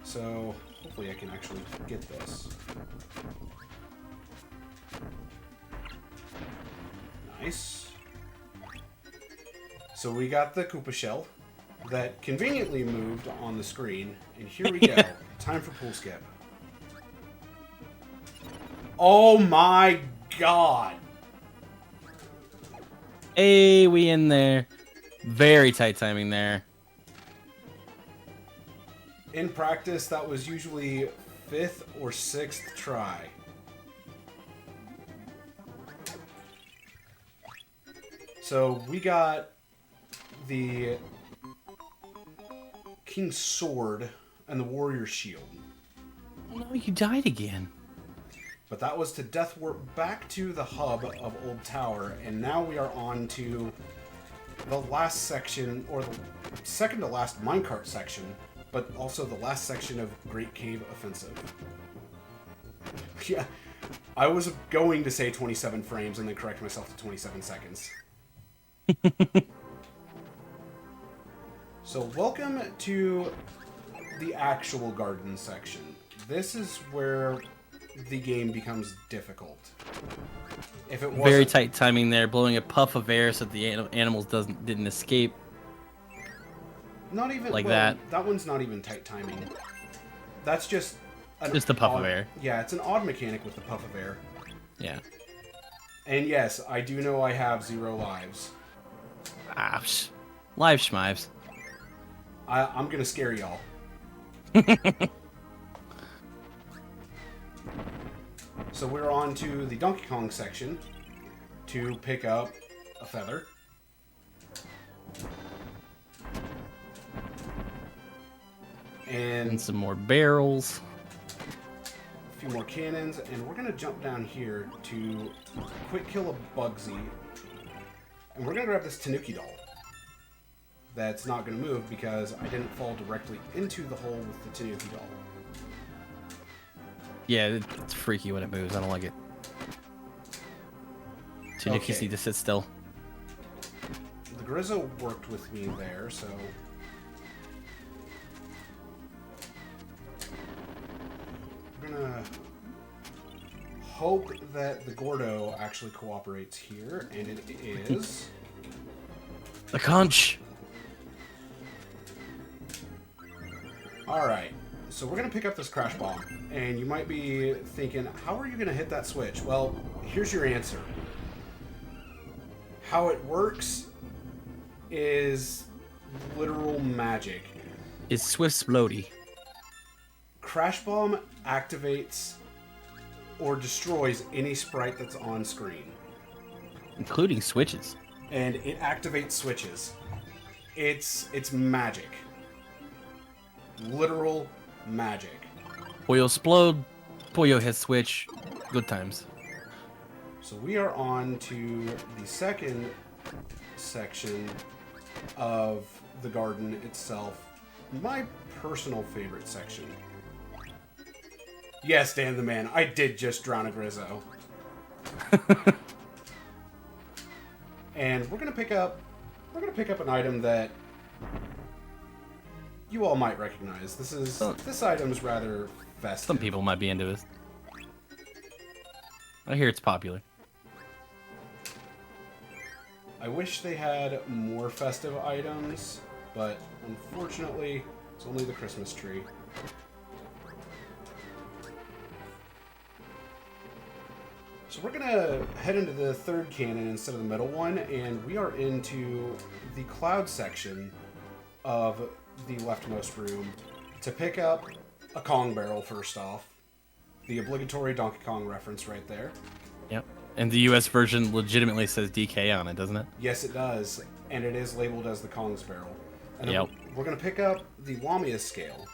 So, hopefully I can actually get this. Nice. So we got the Koopa shell that conveniently moved on the screen, and here we go. Time for pool skip. Oh my god! Hey, we in there. Very tight timing there. In practice, that was usually 5th or 6th try. So we got the King's Sword and the Warrior's Shield. Oh no, you died again. But that was to death warp back to the hub of Old Tower, and now we are on to the last section, or the second to last minecart section, but also the last section of Great Cave Offensive. Yeah, I was going to say 27 frames and then correct myself to 27 seconds. So welcome to the actual garden section. This is where the game becomes difficult. If it wasn't, very tight timing there, blowing a puff of air so the animals didn't escape. Not even like well, that. That one's not even tight timing. That's just a puff of air. Yeah, it's an odd mechanic with the puff of air. Yeah. And yes, I do know I have 0 lives. Ouch. Live schmives. I'm gonna scare y'all. So we're on to the Donkey Kong section to pick up a feather. And some more barrels. A few more cannons, and we're going to jump down here to quick kill a Bugsy. And we're going to grab this Tanuki doll. That's not going to move because I didn't fall directly into the hole with the Tanuki doll. Yeah, it's freaky when it moves. I don't like it. So you just need to sit still. The Grizzo worked with me there, so... We're gonna hope that the Gordo actually cooperates here, and it is... The conch! Alright, so we're gonna pick up this Crash Bomb, and you might be thinking, how are you gonna hit that switch? Well, here's your answer. How it works is literal magic. It's Swift Splody. Crash Bomb activates or destroys any sprite that's on screen. Including switches. And it activates switches. It's magic. Literal magic. Pollo explode, Pollo hit switch, good times. So we are on to the second section of the garden itself. My personal favorite section. Yes, Dan the Man, I did just drown a Grizzo. And we're gonna pick up an item that you all might recognize. This item is rather festive. Some people might be into it. I hear it's popular. I wish they had more festive items, but unfortunately, it's only the Christmas tree. So we're gonna head into the third cannon instead of the middle one, and we are into the cloud section of the leftmost room to pick up a Kong barrel first off. The obligatory Donkey Kong reference right there. Yep. And the US version legitimately says DK on it, doesn't it? Yes, it does, and it is labeled as the Kong's barrel. And then Yep. we're gonna pick up the Lamia scale.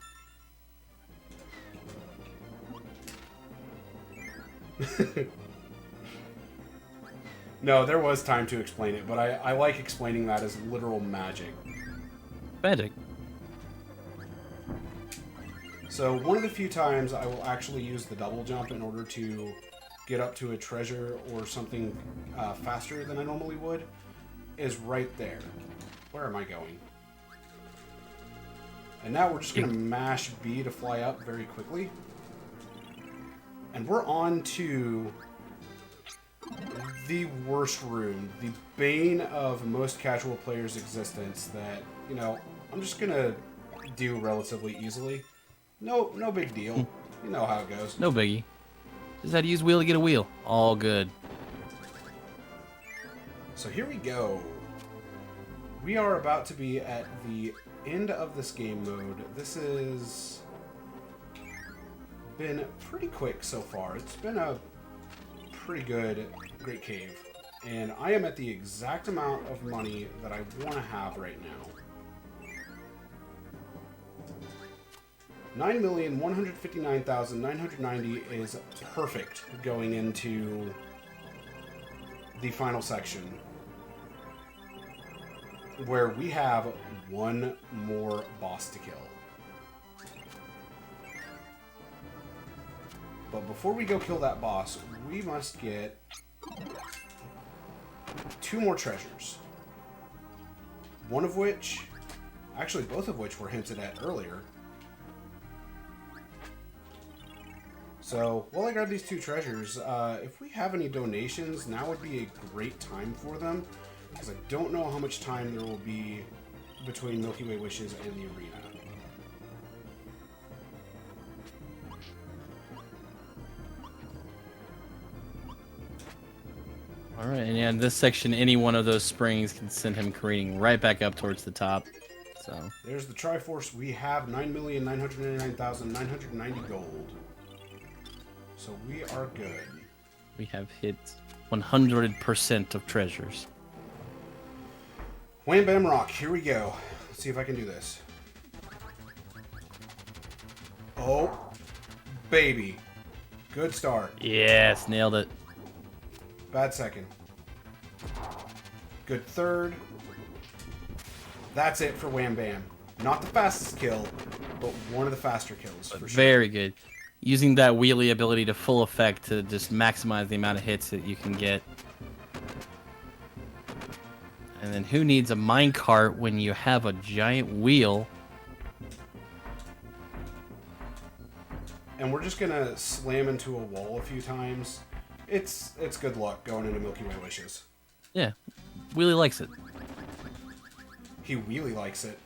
No, there was time to explain it, but I like explaining that as literal magic. Magic. So one of the few times I will actually use the double jump in order to get up to a treasure or something faster than I normally would is right there. Where am I going? And now we're just going to mash B to fly up very quickly. And we're on to the worst room, the bane of most casual players' existence that, you know, I'm just going to do relatively easily. No big deal. You know how it goes. No biggie. Just had to use wheel to get a wheel. All good. So here we go. We are about to be at the end of this game mode. This has been pretty quick so far. It's been a pretty great cave. And I am at the exact amount of money that I want to have right now. 9,159,990 is perfect going into the final section, where we have one more boss to kill. But before we go kill that boss, we must get 2 more treasures. One of which, actually both of which were hinted at earlier. So, while I grab these 2 treasures, if we have any donations, now would be a great time for them, because I don't know how much time there will be between Milky Way Wishes and the arena. Alright, and yeah, in this section, any one of those springs can send him careening right back up towards the top. So There's the Triforce. We have 9,999,990 gold. So we are good. we have hit 100% of treasures. Wham Bam Rock, here we go. Let's see if I can do this. Oh, baby. Good start. Yes, nailed it. Bad second. Good third. That's it for Wham Bam. Not the fastest kill, but one of the faster kills, for sure. Very good. Using that wheelie ability to full effect to just maximize the amount of hits that you can get. And then who needs a minecart when you have a giant wheel? And we're just gonna slam into a wall a few times. It's good luck going into Milky Way Wishes. Yeah, Wheelie likes it. He really likes it.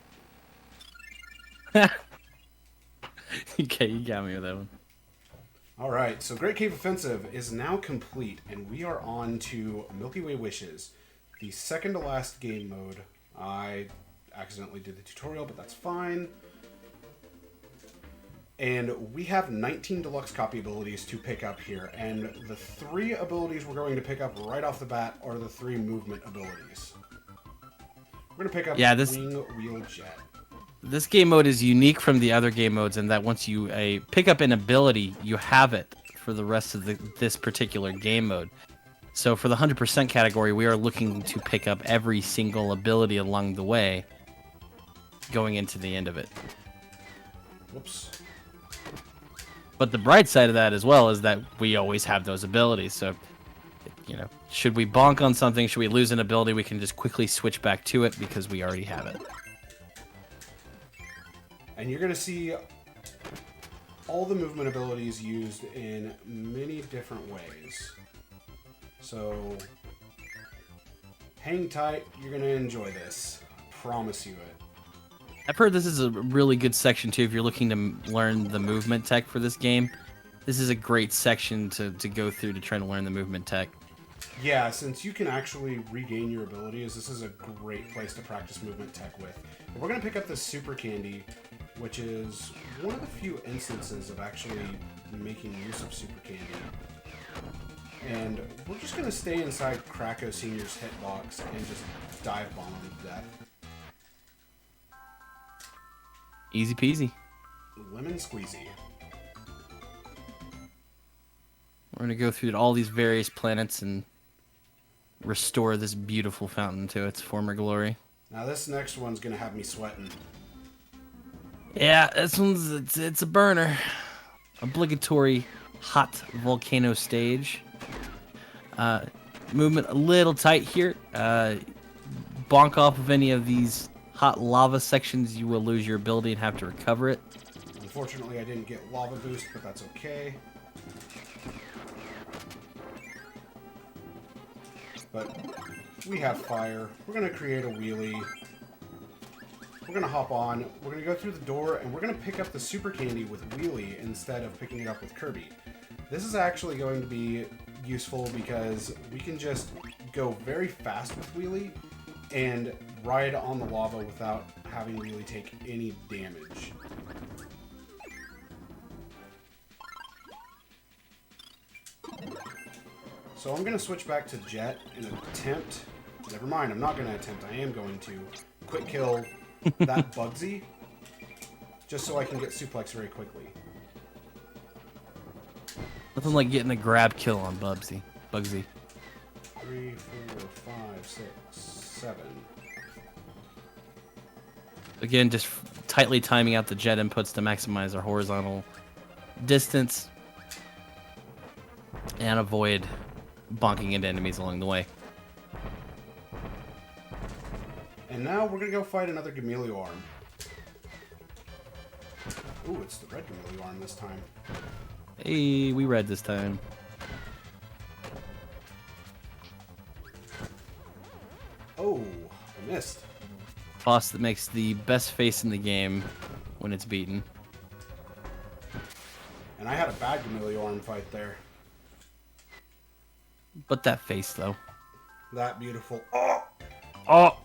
Okay, you got me with that one. Alright, so Great Cave Offensive is now complete, and we are on to Milky Way Wishes, the second to last game mode. I accidentally did the tutorial, but that's fine. And we have 19 deluxe copy abilities to pick up here, and the 3 abilities we're going to pick up right off the bat are the 3 movement abilities. We're going to pick up Wing Wheel Jet. This game mode is unique from the other game modes in that once you pick up an ability, you have it for the rest of this particular game mode. So for the 100% category, we are looking to pick up every single ability along the way, going into the end of it. Whoops. But the bright side of that as well is that we always have those abilities. So, you know, should we bonk on something, should we lose an ability, we can just quickly switch back to it because we already have it. And you're going to see all the movement abilities used in many different ways. So, hang tight, you're going to enjoy this. I promise you it. I've heard this is a really good section too if you're looking to learn the movement tech for this game. This is a great section to go through to try to learn the movement tech. Yeah, since you can actually regain your abilities, this is a great place to practice movement tech with. But we're going to pick up this Super Candy, which is one of the few instances of actually making use of Super Candy. And we're just going to stay inside Krakow Sr.'s hitbox and just dive bomb him to death. Easy peasy. Lemon squeezy. We're going to go through all these various planets and restore this beautiful fountain to its former glory. Now this next one's going to have me sweating. Yeah, this one's it's a burner. Obligatory hot volcano stage. Movement a little tight here. Bonk off of any of these hot lava sections, you will lose your ability and have to recover it. Unfortunately, I didn't get lava boost, but that's okay. But we have fire. We're going to create a wheelie. We're going to hop on. We're going to go through the door, and we're going to pick up the Super Candy with Wheelie instead of picking it up with Kirby. This is actually going to be useful because we can just go very fast with Wheelie and ride on the lava without having Wheelie take any damage. So I'm going to switch back to Jet and attempt... Never mind, I'm not going to attempt. I am going to quick kill that Bugsy just so I can get suplex very quickly. Nothing like getting a grab kill on Bugsy. 3, 4, 5, 6, 7. Again, just tightly timing out the jet inputs to maximize our horizontal distance and avoid bonking into enemies along the way. And now we're going to go fight another Cameleo arm. Ooh, it's the red Cameleo arm this time. Hey, we read this time. Oh, I missed. Boss that makes the best face in the game when it's beaten. And I had a bad Cameleo arm fight there. But that face, though. That beautiful. Oh! Oh!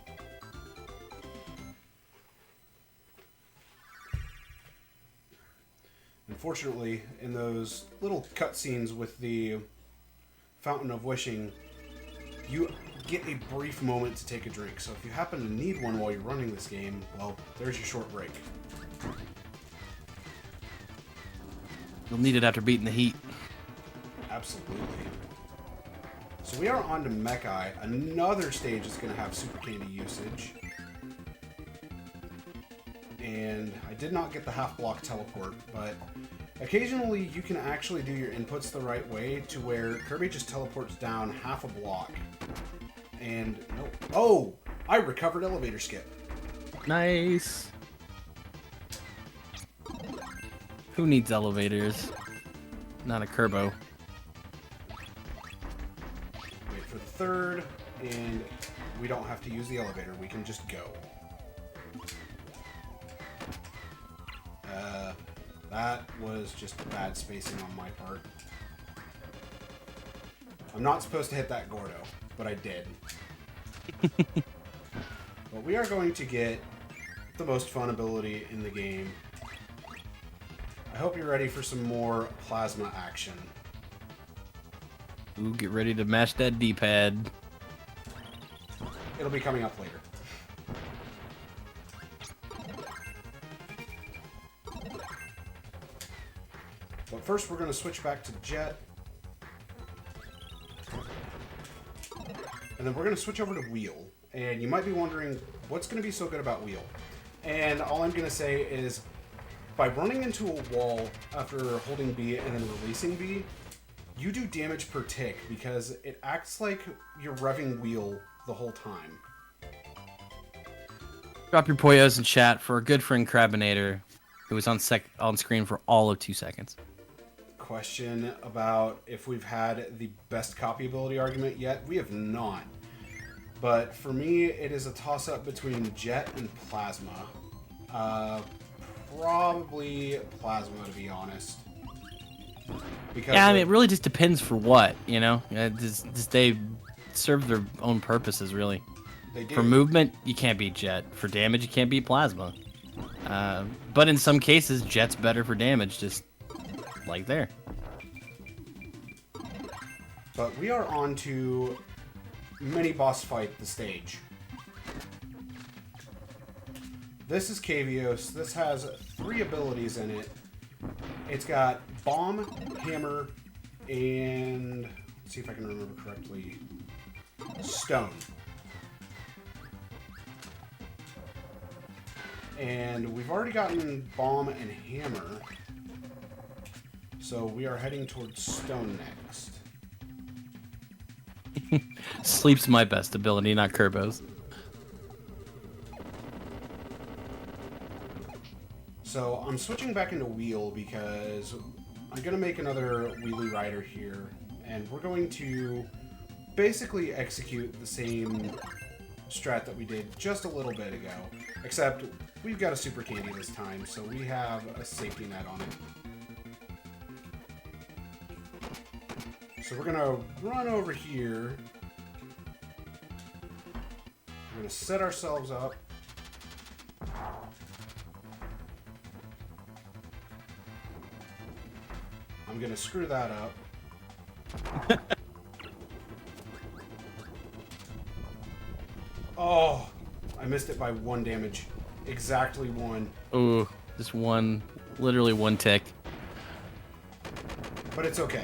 Unfortunately, in those little cutscenes with the Fountain of Wishing, you get a brief moment to take a drink. So if you happen to need one while you're running this game, well, there's your short break. You'll need it after beating the heat. Absolutely. So we are on to Mech-Eye. Another stage is going to have Super Candy usage. And I did not get the half-block teleport, but occasionally you can actually do your inputs the right way to where Kirby just teleports down half a block. And, no. Oh! I recovered elevator skip. Nice. Who needs elevators? Not a Kerbo. Wait for the third, and we don't have to use the elevator. We can just go. That was just bad spacing on my part. I'm not supposed to hit that Gordo, but I did. But we are going to get the most fun ability in the game. I hope you're ready for some more plasma action. Ooh, get ready to mash that D-pad. It'll be coming up later. But first we're going to switch back to Jet. And then we're going to switch over to Wheel. And you might be wondering, what's going to be so good about Wheel? And all I'm going to say is, by running into a wall after holding B and then releasing B, you do damage per tick because it acts like you're revving Wheel the whole time. Drop your Poyos in chat for our good friend Crabinator, who was on screen for all of 2 seconds. Question about if we've had the best copy ability argument yet. We have not. But for me, it is a toss-up between Jet and Plasma. Probably Plasma, to be honest. Because yeah, I mean, it really just depends for what, you know? They serve their own purposes, really. they do. For movement, you can't beat Jet. For damage, you can't beat Plasma. But in some cases, Jet's better for damage, just like there. But we are on to mini boss fight the stage. This is Cavios. This has 3 abilities in it. It's got Bomb, Hammer, and let's see if I can remember correctly, Stone. And we've already gotten Bomb and Hammer, so we are heading towards Stone next. Sleep's my best ability, not Kerbo's. So I'm switching back into Wheel because I'm going to make another Wheelie Rider here, and we're going to basically execute the same strat that we did just a little bit ago, except we've got a Super Candy this time, so we have a safety net on it. So we're going to run over here. We're going to set ourselves up. I'm going to screw that up. Oh, I missed it by 1 damage. Exactly 1. Ooh, just one, literally 1 tick. But it's okay.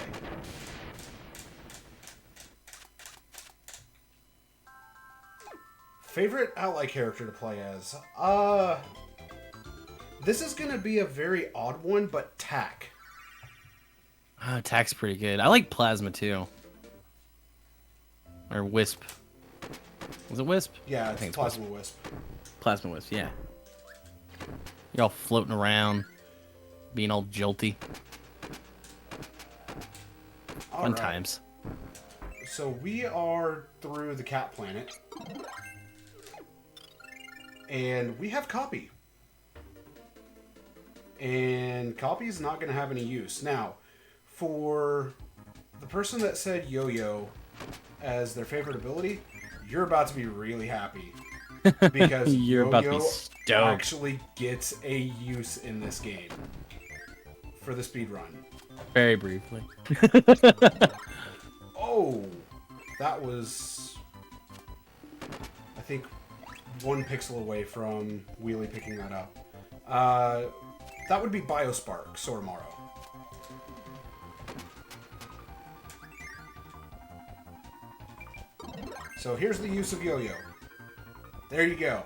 Favorite ally character to play as? This is going to be a very odd one, but Tack. Attack's pretty good. I like Plasma too. Or Wisp. Was it Wisp? Yeah, I think it's Plasma Wisp. Plasma Wisp, yeah. You're all floating around, being all jolty. All Fun right. times. So we are through the cat planet. And we have Copy. And Copy is not going to have any use. Now, for the person that said Yo-Yo as their favorite ability, you're about to be really happy. Because You're about to be Yo-Yo stoked. actually gets a use in this game. For the speedrun. Very briefly. Oh! That was, I think, 1 pixel away from Wheelie picking that up. That would be Biospark, Soromaro. So here's the use of Yo-Yo. There you go.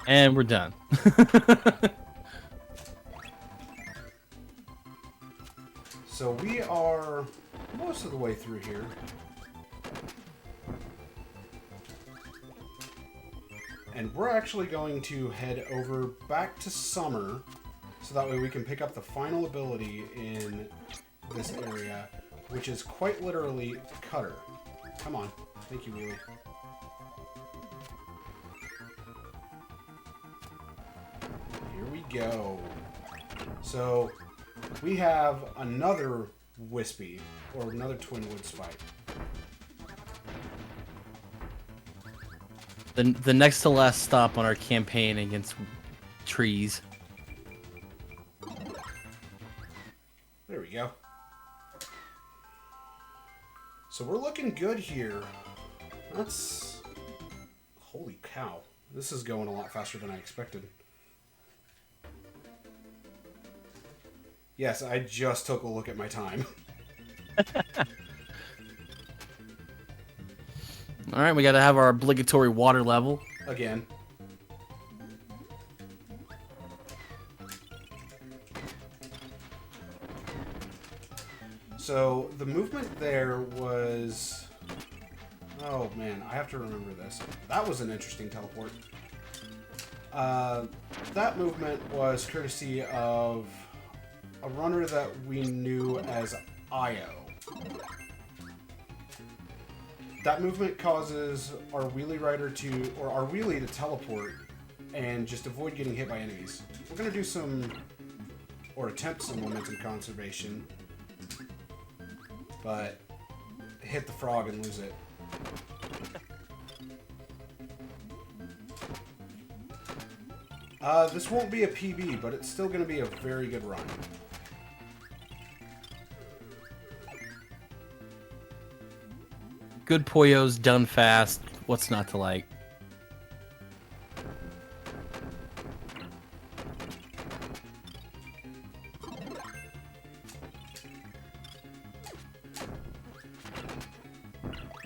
And we're done. So we are most of the way through here. And we're actually going to head over back to Summer, so that way we can pick up the final ability in this area, which is quite literally Cutter. Come on. Thank you, Wheelie. Here we go. So, we have another Wispy, or another Twin Woods fight. The next to last stop on our campaign against trees. There we go. So we're looking good here. That's... Holy cow. This is going a lot faster than I expected. Yes, I just took a look at my time. Alright, we gotta have our obligatory water level. Again. So, the movement there was... Oh, man, I have to remember this. That was an interesting teleport. That movement was courtesy of a runner that we knew as Io. That movement causes our wheelie rider to, or our wheelie to teleport and just avoid getting hit by enemies. We're going to do some, or attempt some momentum conservation, but hit the frog and lose it. This won't be a PB, but it's still going to be a very good run. Good Poyos, done fast. What's not to like?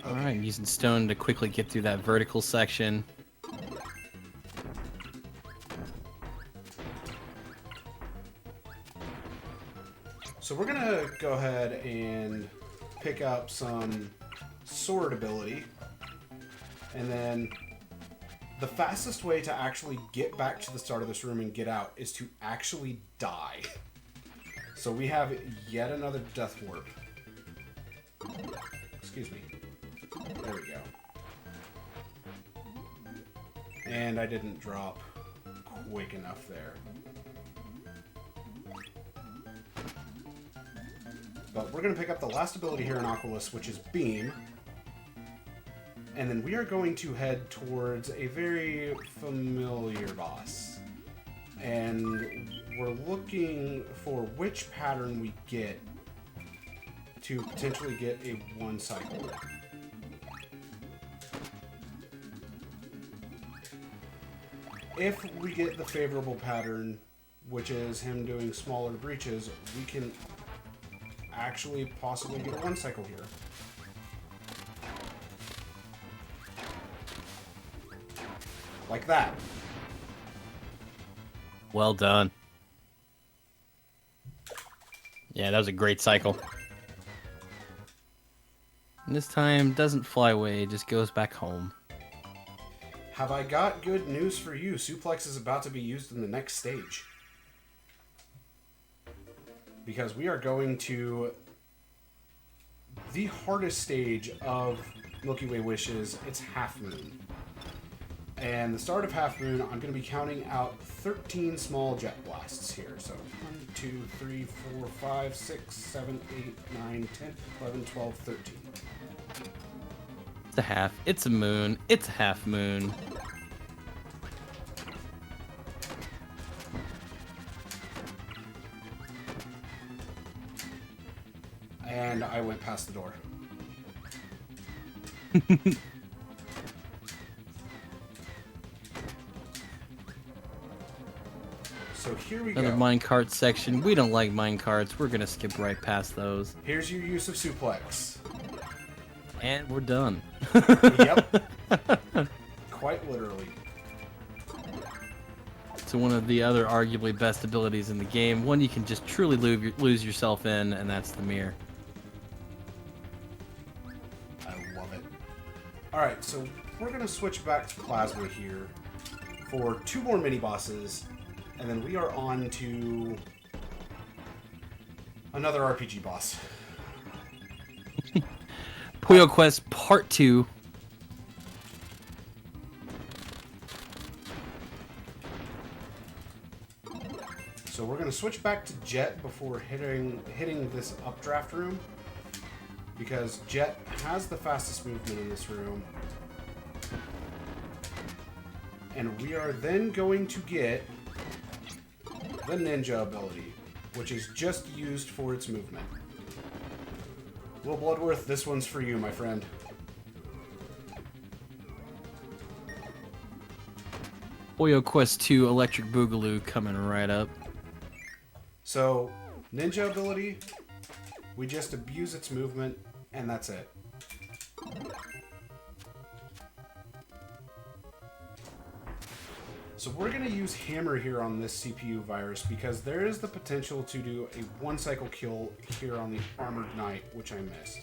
Alright, using stone to quickly get through that vertical section. So we're going to go ahead and pick up some sword ability, and then the fastest way to actually get back to the start of this room and get out is to actually die. So we have yet another death warp. Excuse me. There we go. And I didn't drop quick enough there. But we're going to pick up the last ability here in Aquilus, which is Beam. And then we are going to head towards a very familiar boss. And we're looking for which pattern we get to potentially get a one cycle. If we get the favorable pattern, which is him doing smaller breaches, we can actually possibly get a one cycle here. Like that. Well done. Yeah, that was a great cycle. And this time doesn't fly away, it just goes back home. Have I got good news for you? Suplex is about to be used in the next stage. Because we are going to the hardest stage of Milky Way Wishes. It's Half Moon. And the start of Half Moon, I'm going to be counting out 13 small jet blasts here. So 1, 2, 3, 4, 5, 6, 7, 8, 9, 10, 11, 12, 13. It's a half. It's a moon. It's a half moon. And I went past the door. So here we Another go. minecart section. We don't like minecarts. We're gonna skip right past those. Here's your use of suplex. And we're done. Yep. Quite literally. So one of the other arguably best abilities in the game, one you can just truly lose yourself in, and that's the mirror. I love it. Alright, so we're going to switch back to Plasma here. for 2 more mini bosses, and then we are on to another RPG boss. Puyo Quest Part 2. So we're going to switch back to Jet before hitting this updraft room, because Jet has the fastest movement in this room. And we are then going to get the ninja ability, which is just used for its movement. Will Bloodworth, this one's for you, my friend. Puyo Quest 2 Electric Boogaloo coming right up. So, ninja ability, we just abuse its movement, and that's it. So we're going to use Hammer here on this CPU virus because there is the potential to do a 1-cycle kill here on the Armored Knight, which I missed.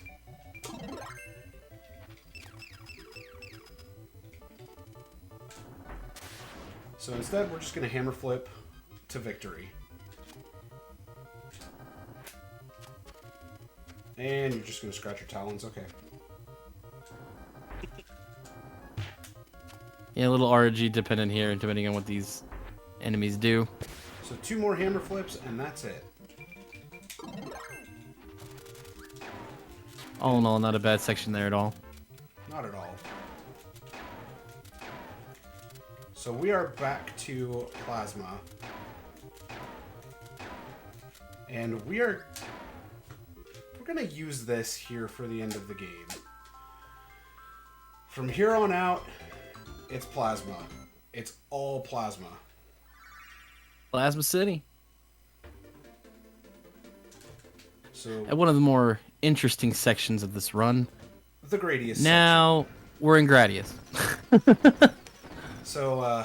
So instead, we're just going to Hammer Flip to victory. And you're just going to scratch your talons, okay. Yeah, a little RNG dependent here, depending on what these enemies do. So 2 more Hammer Flips, and that's it. All in all, not a bad section there at all. Not at all. So we are back to Plasma. And we're going to use this here for the end of the game. From here on out, it's Plasma. It's all Plasma. Plasma City. So At one of the more interesting sections of this run. the Gradius Now, we're in Gradius. section. So,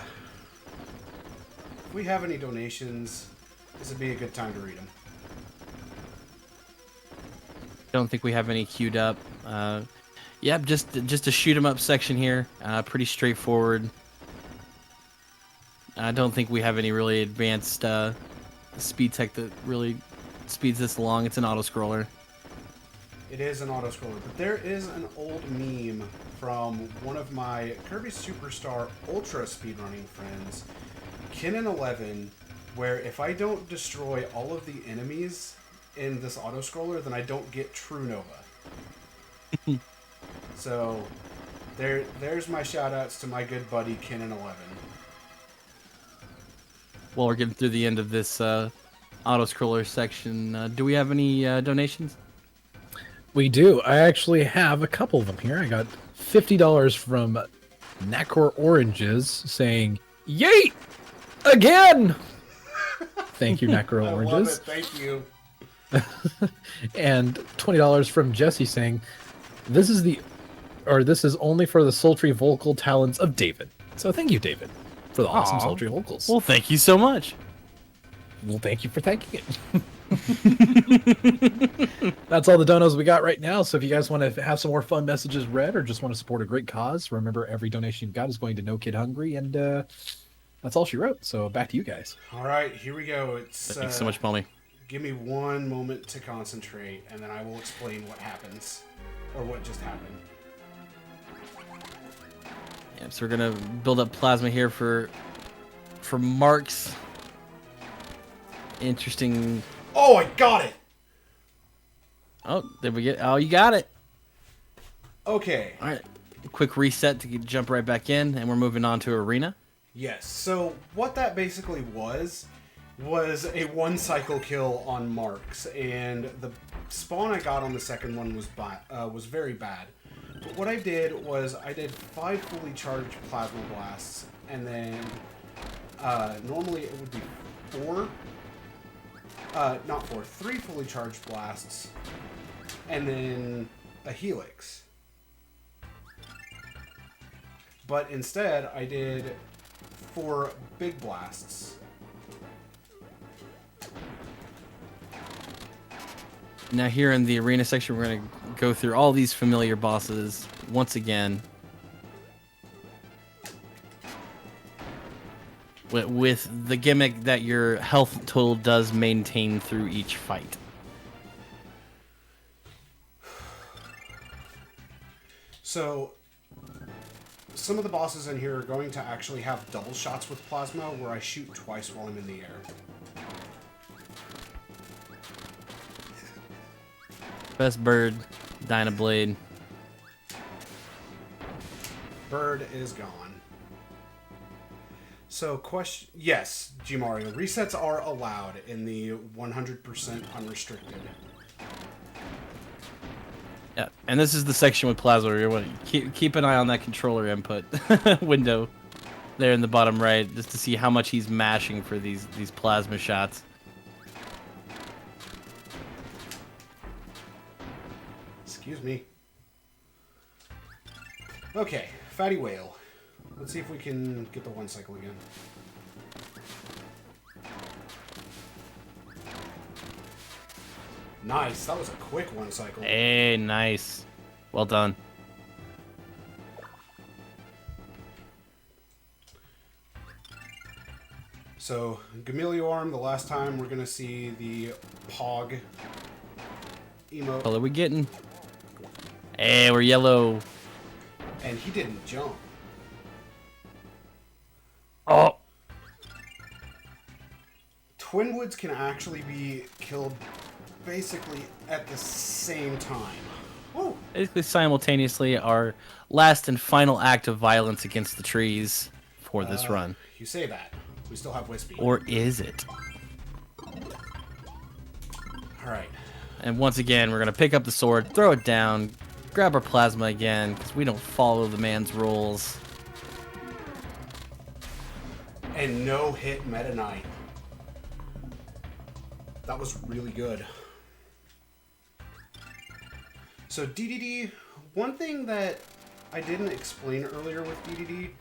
if we have any donations, this would be a good time to read them. Don't think we have any queued up. Yep, just a shoot 'em up section here. Pretty straightforward. I don't think we have any really advanced speed tech that really speeds this along. It's an auto scroller. It is an auto-scroller, but there is an old meme from one of my Kirby Superstar Ultra speedrunning friends, Ken11, where if I don't destroy all of the enemies in this auto-scroller, then I don't get True Nova. So, there's my shout-outs to my good buddy Ken11. While we're getting through the end of this auto scroller section, do we have any donations? We do. I actually have a couple of them here. I got $50 from Nacor Oranges saying, "Yeet! Again!" Thank you, Nacor I Oranges. love it, thank you. And $20 from Jesse saying, this is only for the sultry vocal talents of David. So thank you, David, for the awesome Aw. sultry vocals. Well, thank you so much. Well, thank you for thanking it. That's all the donos we got right now. So if you guys want to have some more fun messages read or just want to support a great cause, remember every donation you got is going to No Kid Hungry, and that's all she wrote. So back to you guys. All right, here we go. It's Thanks so much, Palmy. Give me one moment to concentrate, and then I will explain what happens, or what just happened. Yeah, so we're gonna build up plasma here for Mark's interesting. Oh, I got it! Oh, there we get. Oh, you got it. Okay. All right, a quick reset to jump right back in, and we're moving on to arena. Yes, so what that basically was a 1-cycle kill on Marks, and the spawn I got on the second one was very bad. But what I did was I did 5 fully charged plasma blasts, and then normally it would be 3 fully charged blasts, and then a helix. But instead I did 4 big blasts. Now here in the arena section, we're going to go through all these familiar bosses once again. with the gimmick that your health total does maintain through each fight. So, some of the bosses in here are going to actually have double shots with plasma, where I shoot twice while I'm in the air. Best bird, Dynablade. Bird is gone. So, question... Yes, G Mario. Resets are allowed in the 100% unrestricted. Yeah, and this is the section with plasma where you want to keep an eye on that controller input window there in the bottom right, just to see how much he's mashing for these plasma shots. Excuse me. Okay, Fatty Whale. Let's see if we can get the one cycle again. Nice, that was a quick one cycle. Hey, nice. Well done. So, Gameliorm, the last time we're going to see the Pog emote. What are we getting? Hey, we're yellow. And he didn't jump. Oh. Twinwoods can actually be killed basically at the same time. Woo. Basically simultaneously our last and final act of violence against the trees for this run. You say that. We still have Wispy. Or is it? Alright. And once again, we're going to pick up the sword, throw it down, grab our plasma again, because we don't follow the man's rules. And no hit Meta Knight. That was really good. So DDD, one thing that I didn't explain earlier with DDD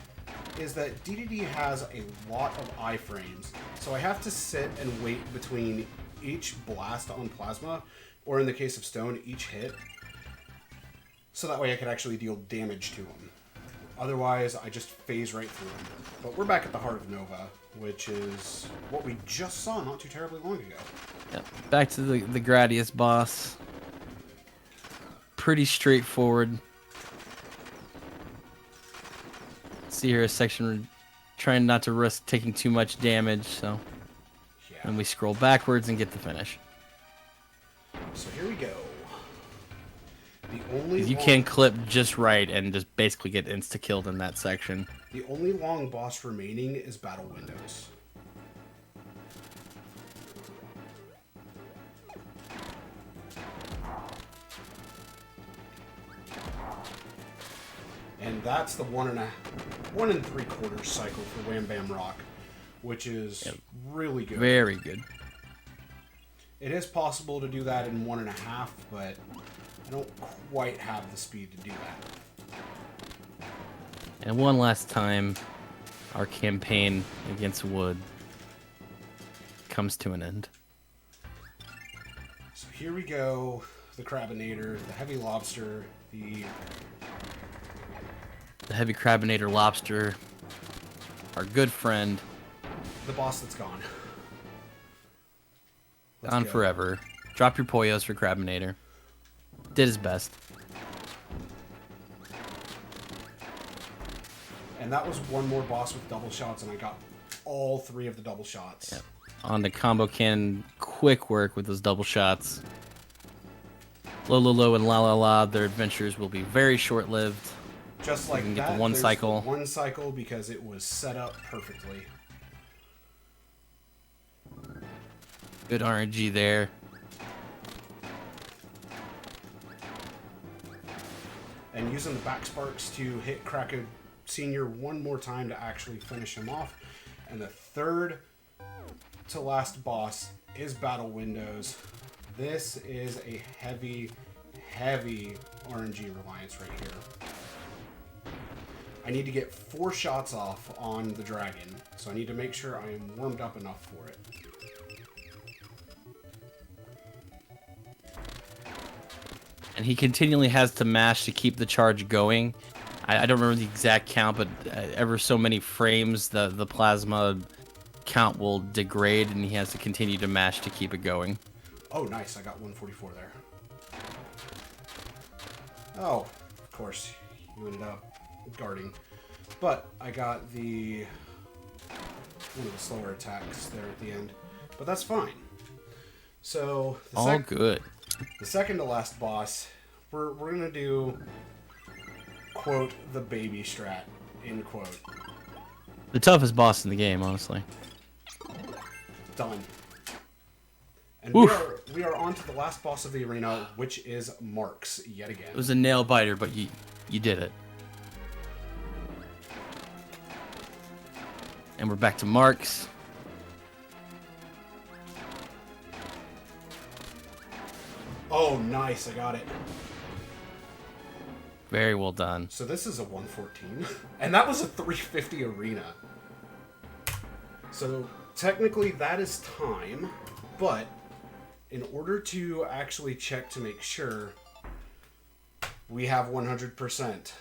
is that DDD has a lot of iframes. So I have to sit and wait between each blast on plasma, or in the case of stone, each hit. So that way I could actually deal damage to him. Otherwise, I just phase right through him. But we're back at the heart of Nova, which is what we just saw not too terribly long ago. Yep. Back to the Gradius boss. Pretty straightforward. See here a section trying not to risk taking too much damage, so Yeah. and we scroll backwards and get the finish. So here we go. The only You can clip just right and just basically get insta-killed in that section. The only long boss remaining is Battle Windows. And that's the 1 3/4 cycle for Wham Bam Rock, which is really good. Very good. It is possible to do that in 1.5, but I don't quite have the speed to do that. And one last time, our campaign against Wood comes to an end. So here we go. The Crabinator, the Heavy Lobster, the Heavy Crabinator Lobster, our good friend, boss that's gone. Let's gone go. forever. Drop your Poyos for Crabinator. Did his best. And that was one more boss with double shots, and I got all 3 of the double shots. Yep. On the combo cannon, quick work with those double shots. Lolo and La La La, their adventures will be very short-lived. Just like can get that, the one there's cycle. the one cycle because it was set up perfectly. Good RNG there. And using the back sparks to hit Krakow Senior one more time to actually finish him off. And the third to last boss is Battle Windows. This is a heavy, heavy RNG reliance right here. I need to get 4 shots off on the dragon, so I need to make sure I am warmed up enough for it. And he continually has to mash to keep the charge going. I don't remember the exact count, but ever so many frames, the plasma count will degrade, and he has to continue to mash to keep it going. Oh, nice. I got 144 there. Oh, of course, you ended up guarding. But I got one of the slower attacks there at the end. But that's fine. So, all good. The second to last boss, we're going to do, quote, the baby strat, end quote. The toughest boss in the game, honestly. Done. And Oof. we are on to the last boss of the arena, which is Marks, yet again. It was a nail biter, but you did it. And we're back to Marks. Oh, nice. I got it. Very well done. So this is a 114. And that was a 350 arena. So technically that is time, but in order to actually check to make sure, we have 100%.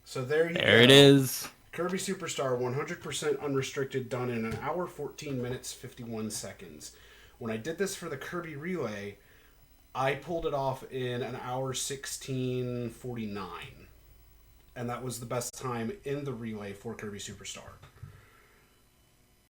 So there you go. There it is. Kirby Superstar 100% unrestricted, done in 1 hour 14 minutes 51 seconds. When I did this for the Kirby Relay, I pulled it off in 1 hour 16:49. And that was the best time in the relay for Kirby Superstar.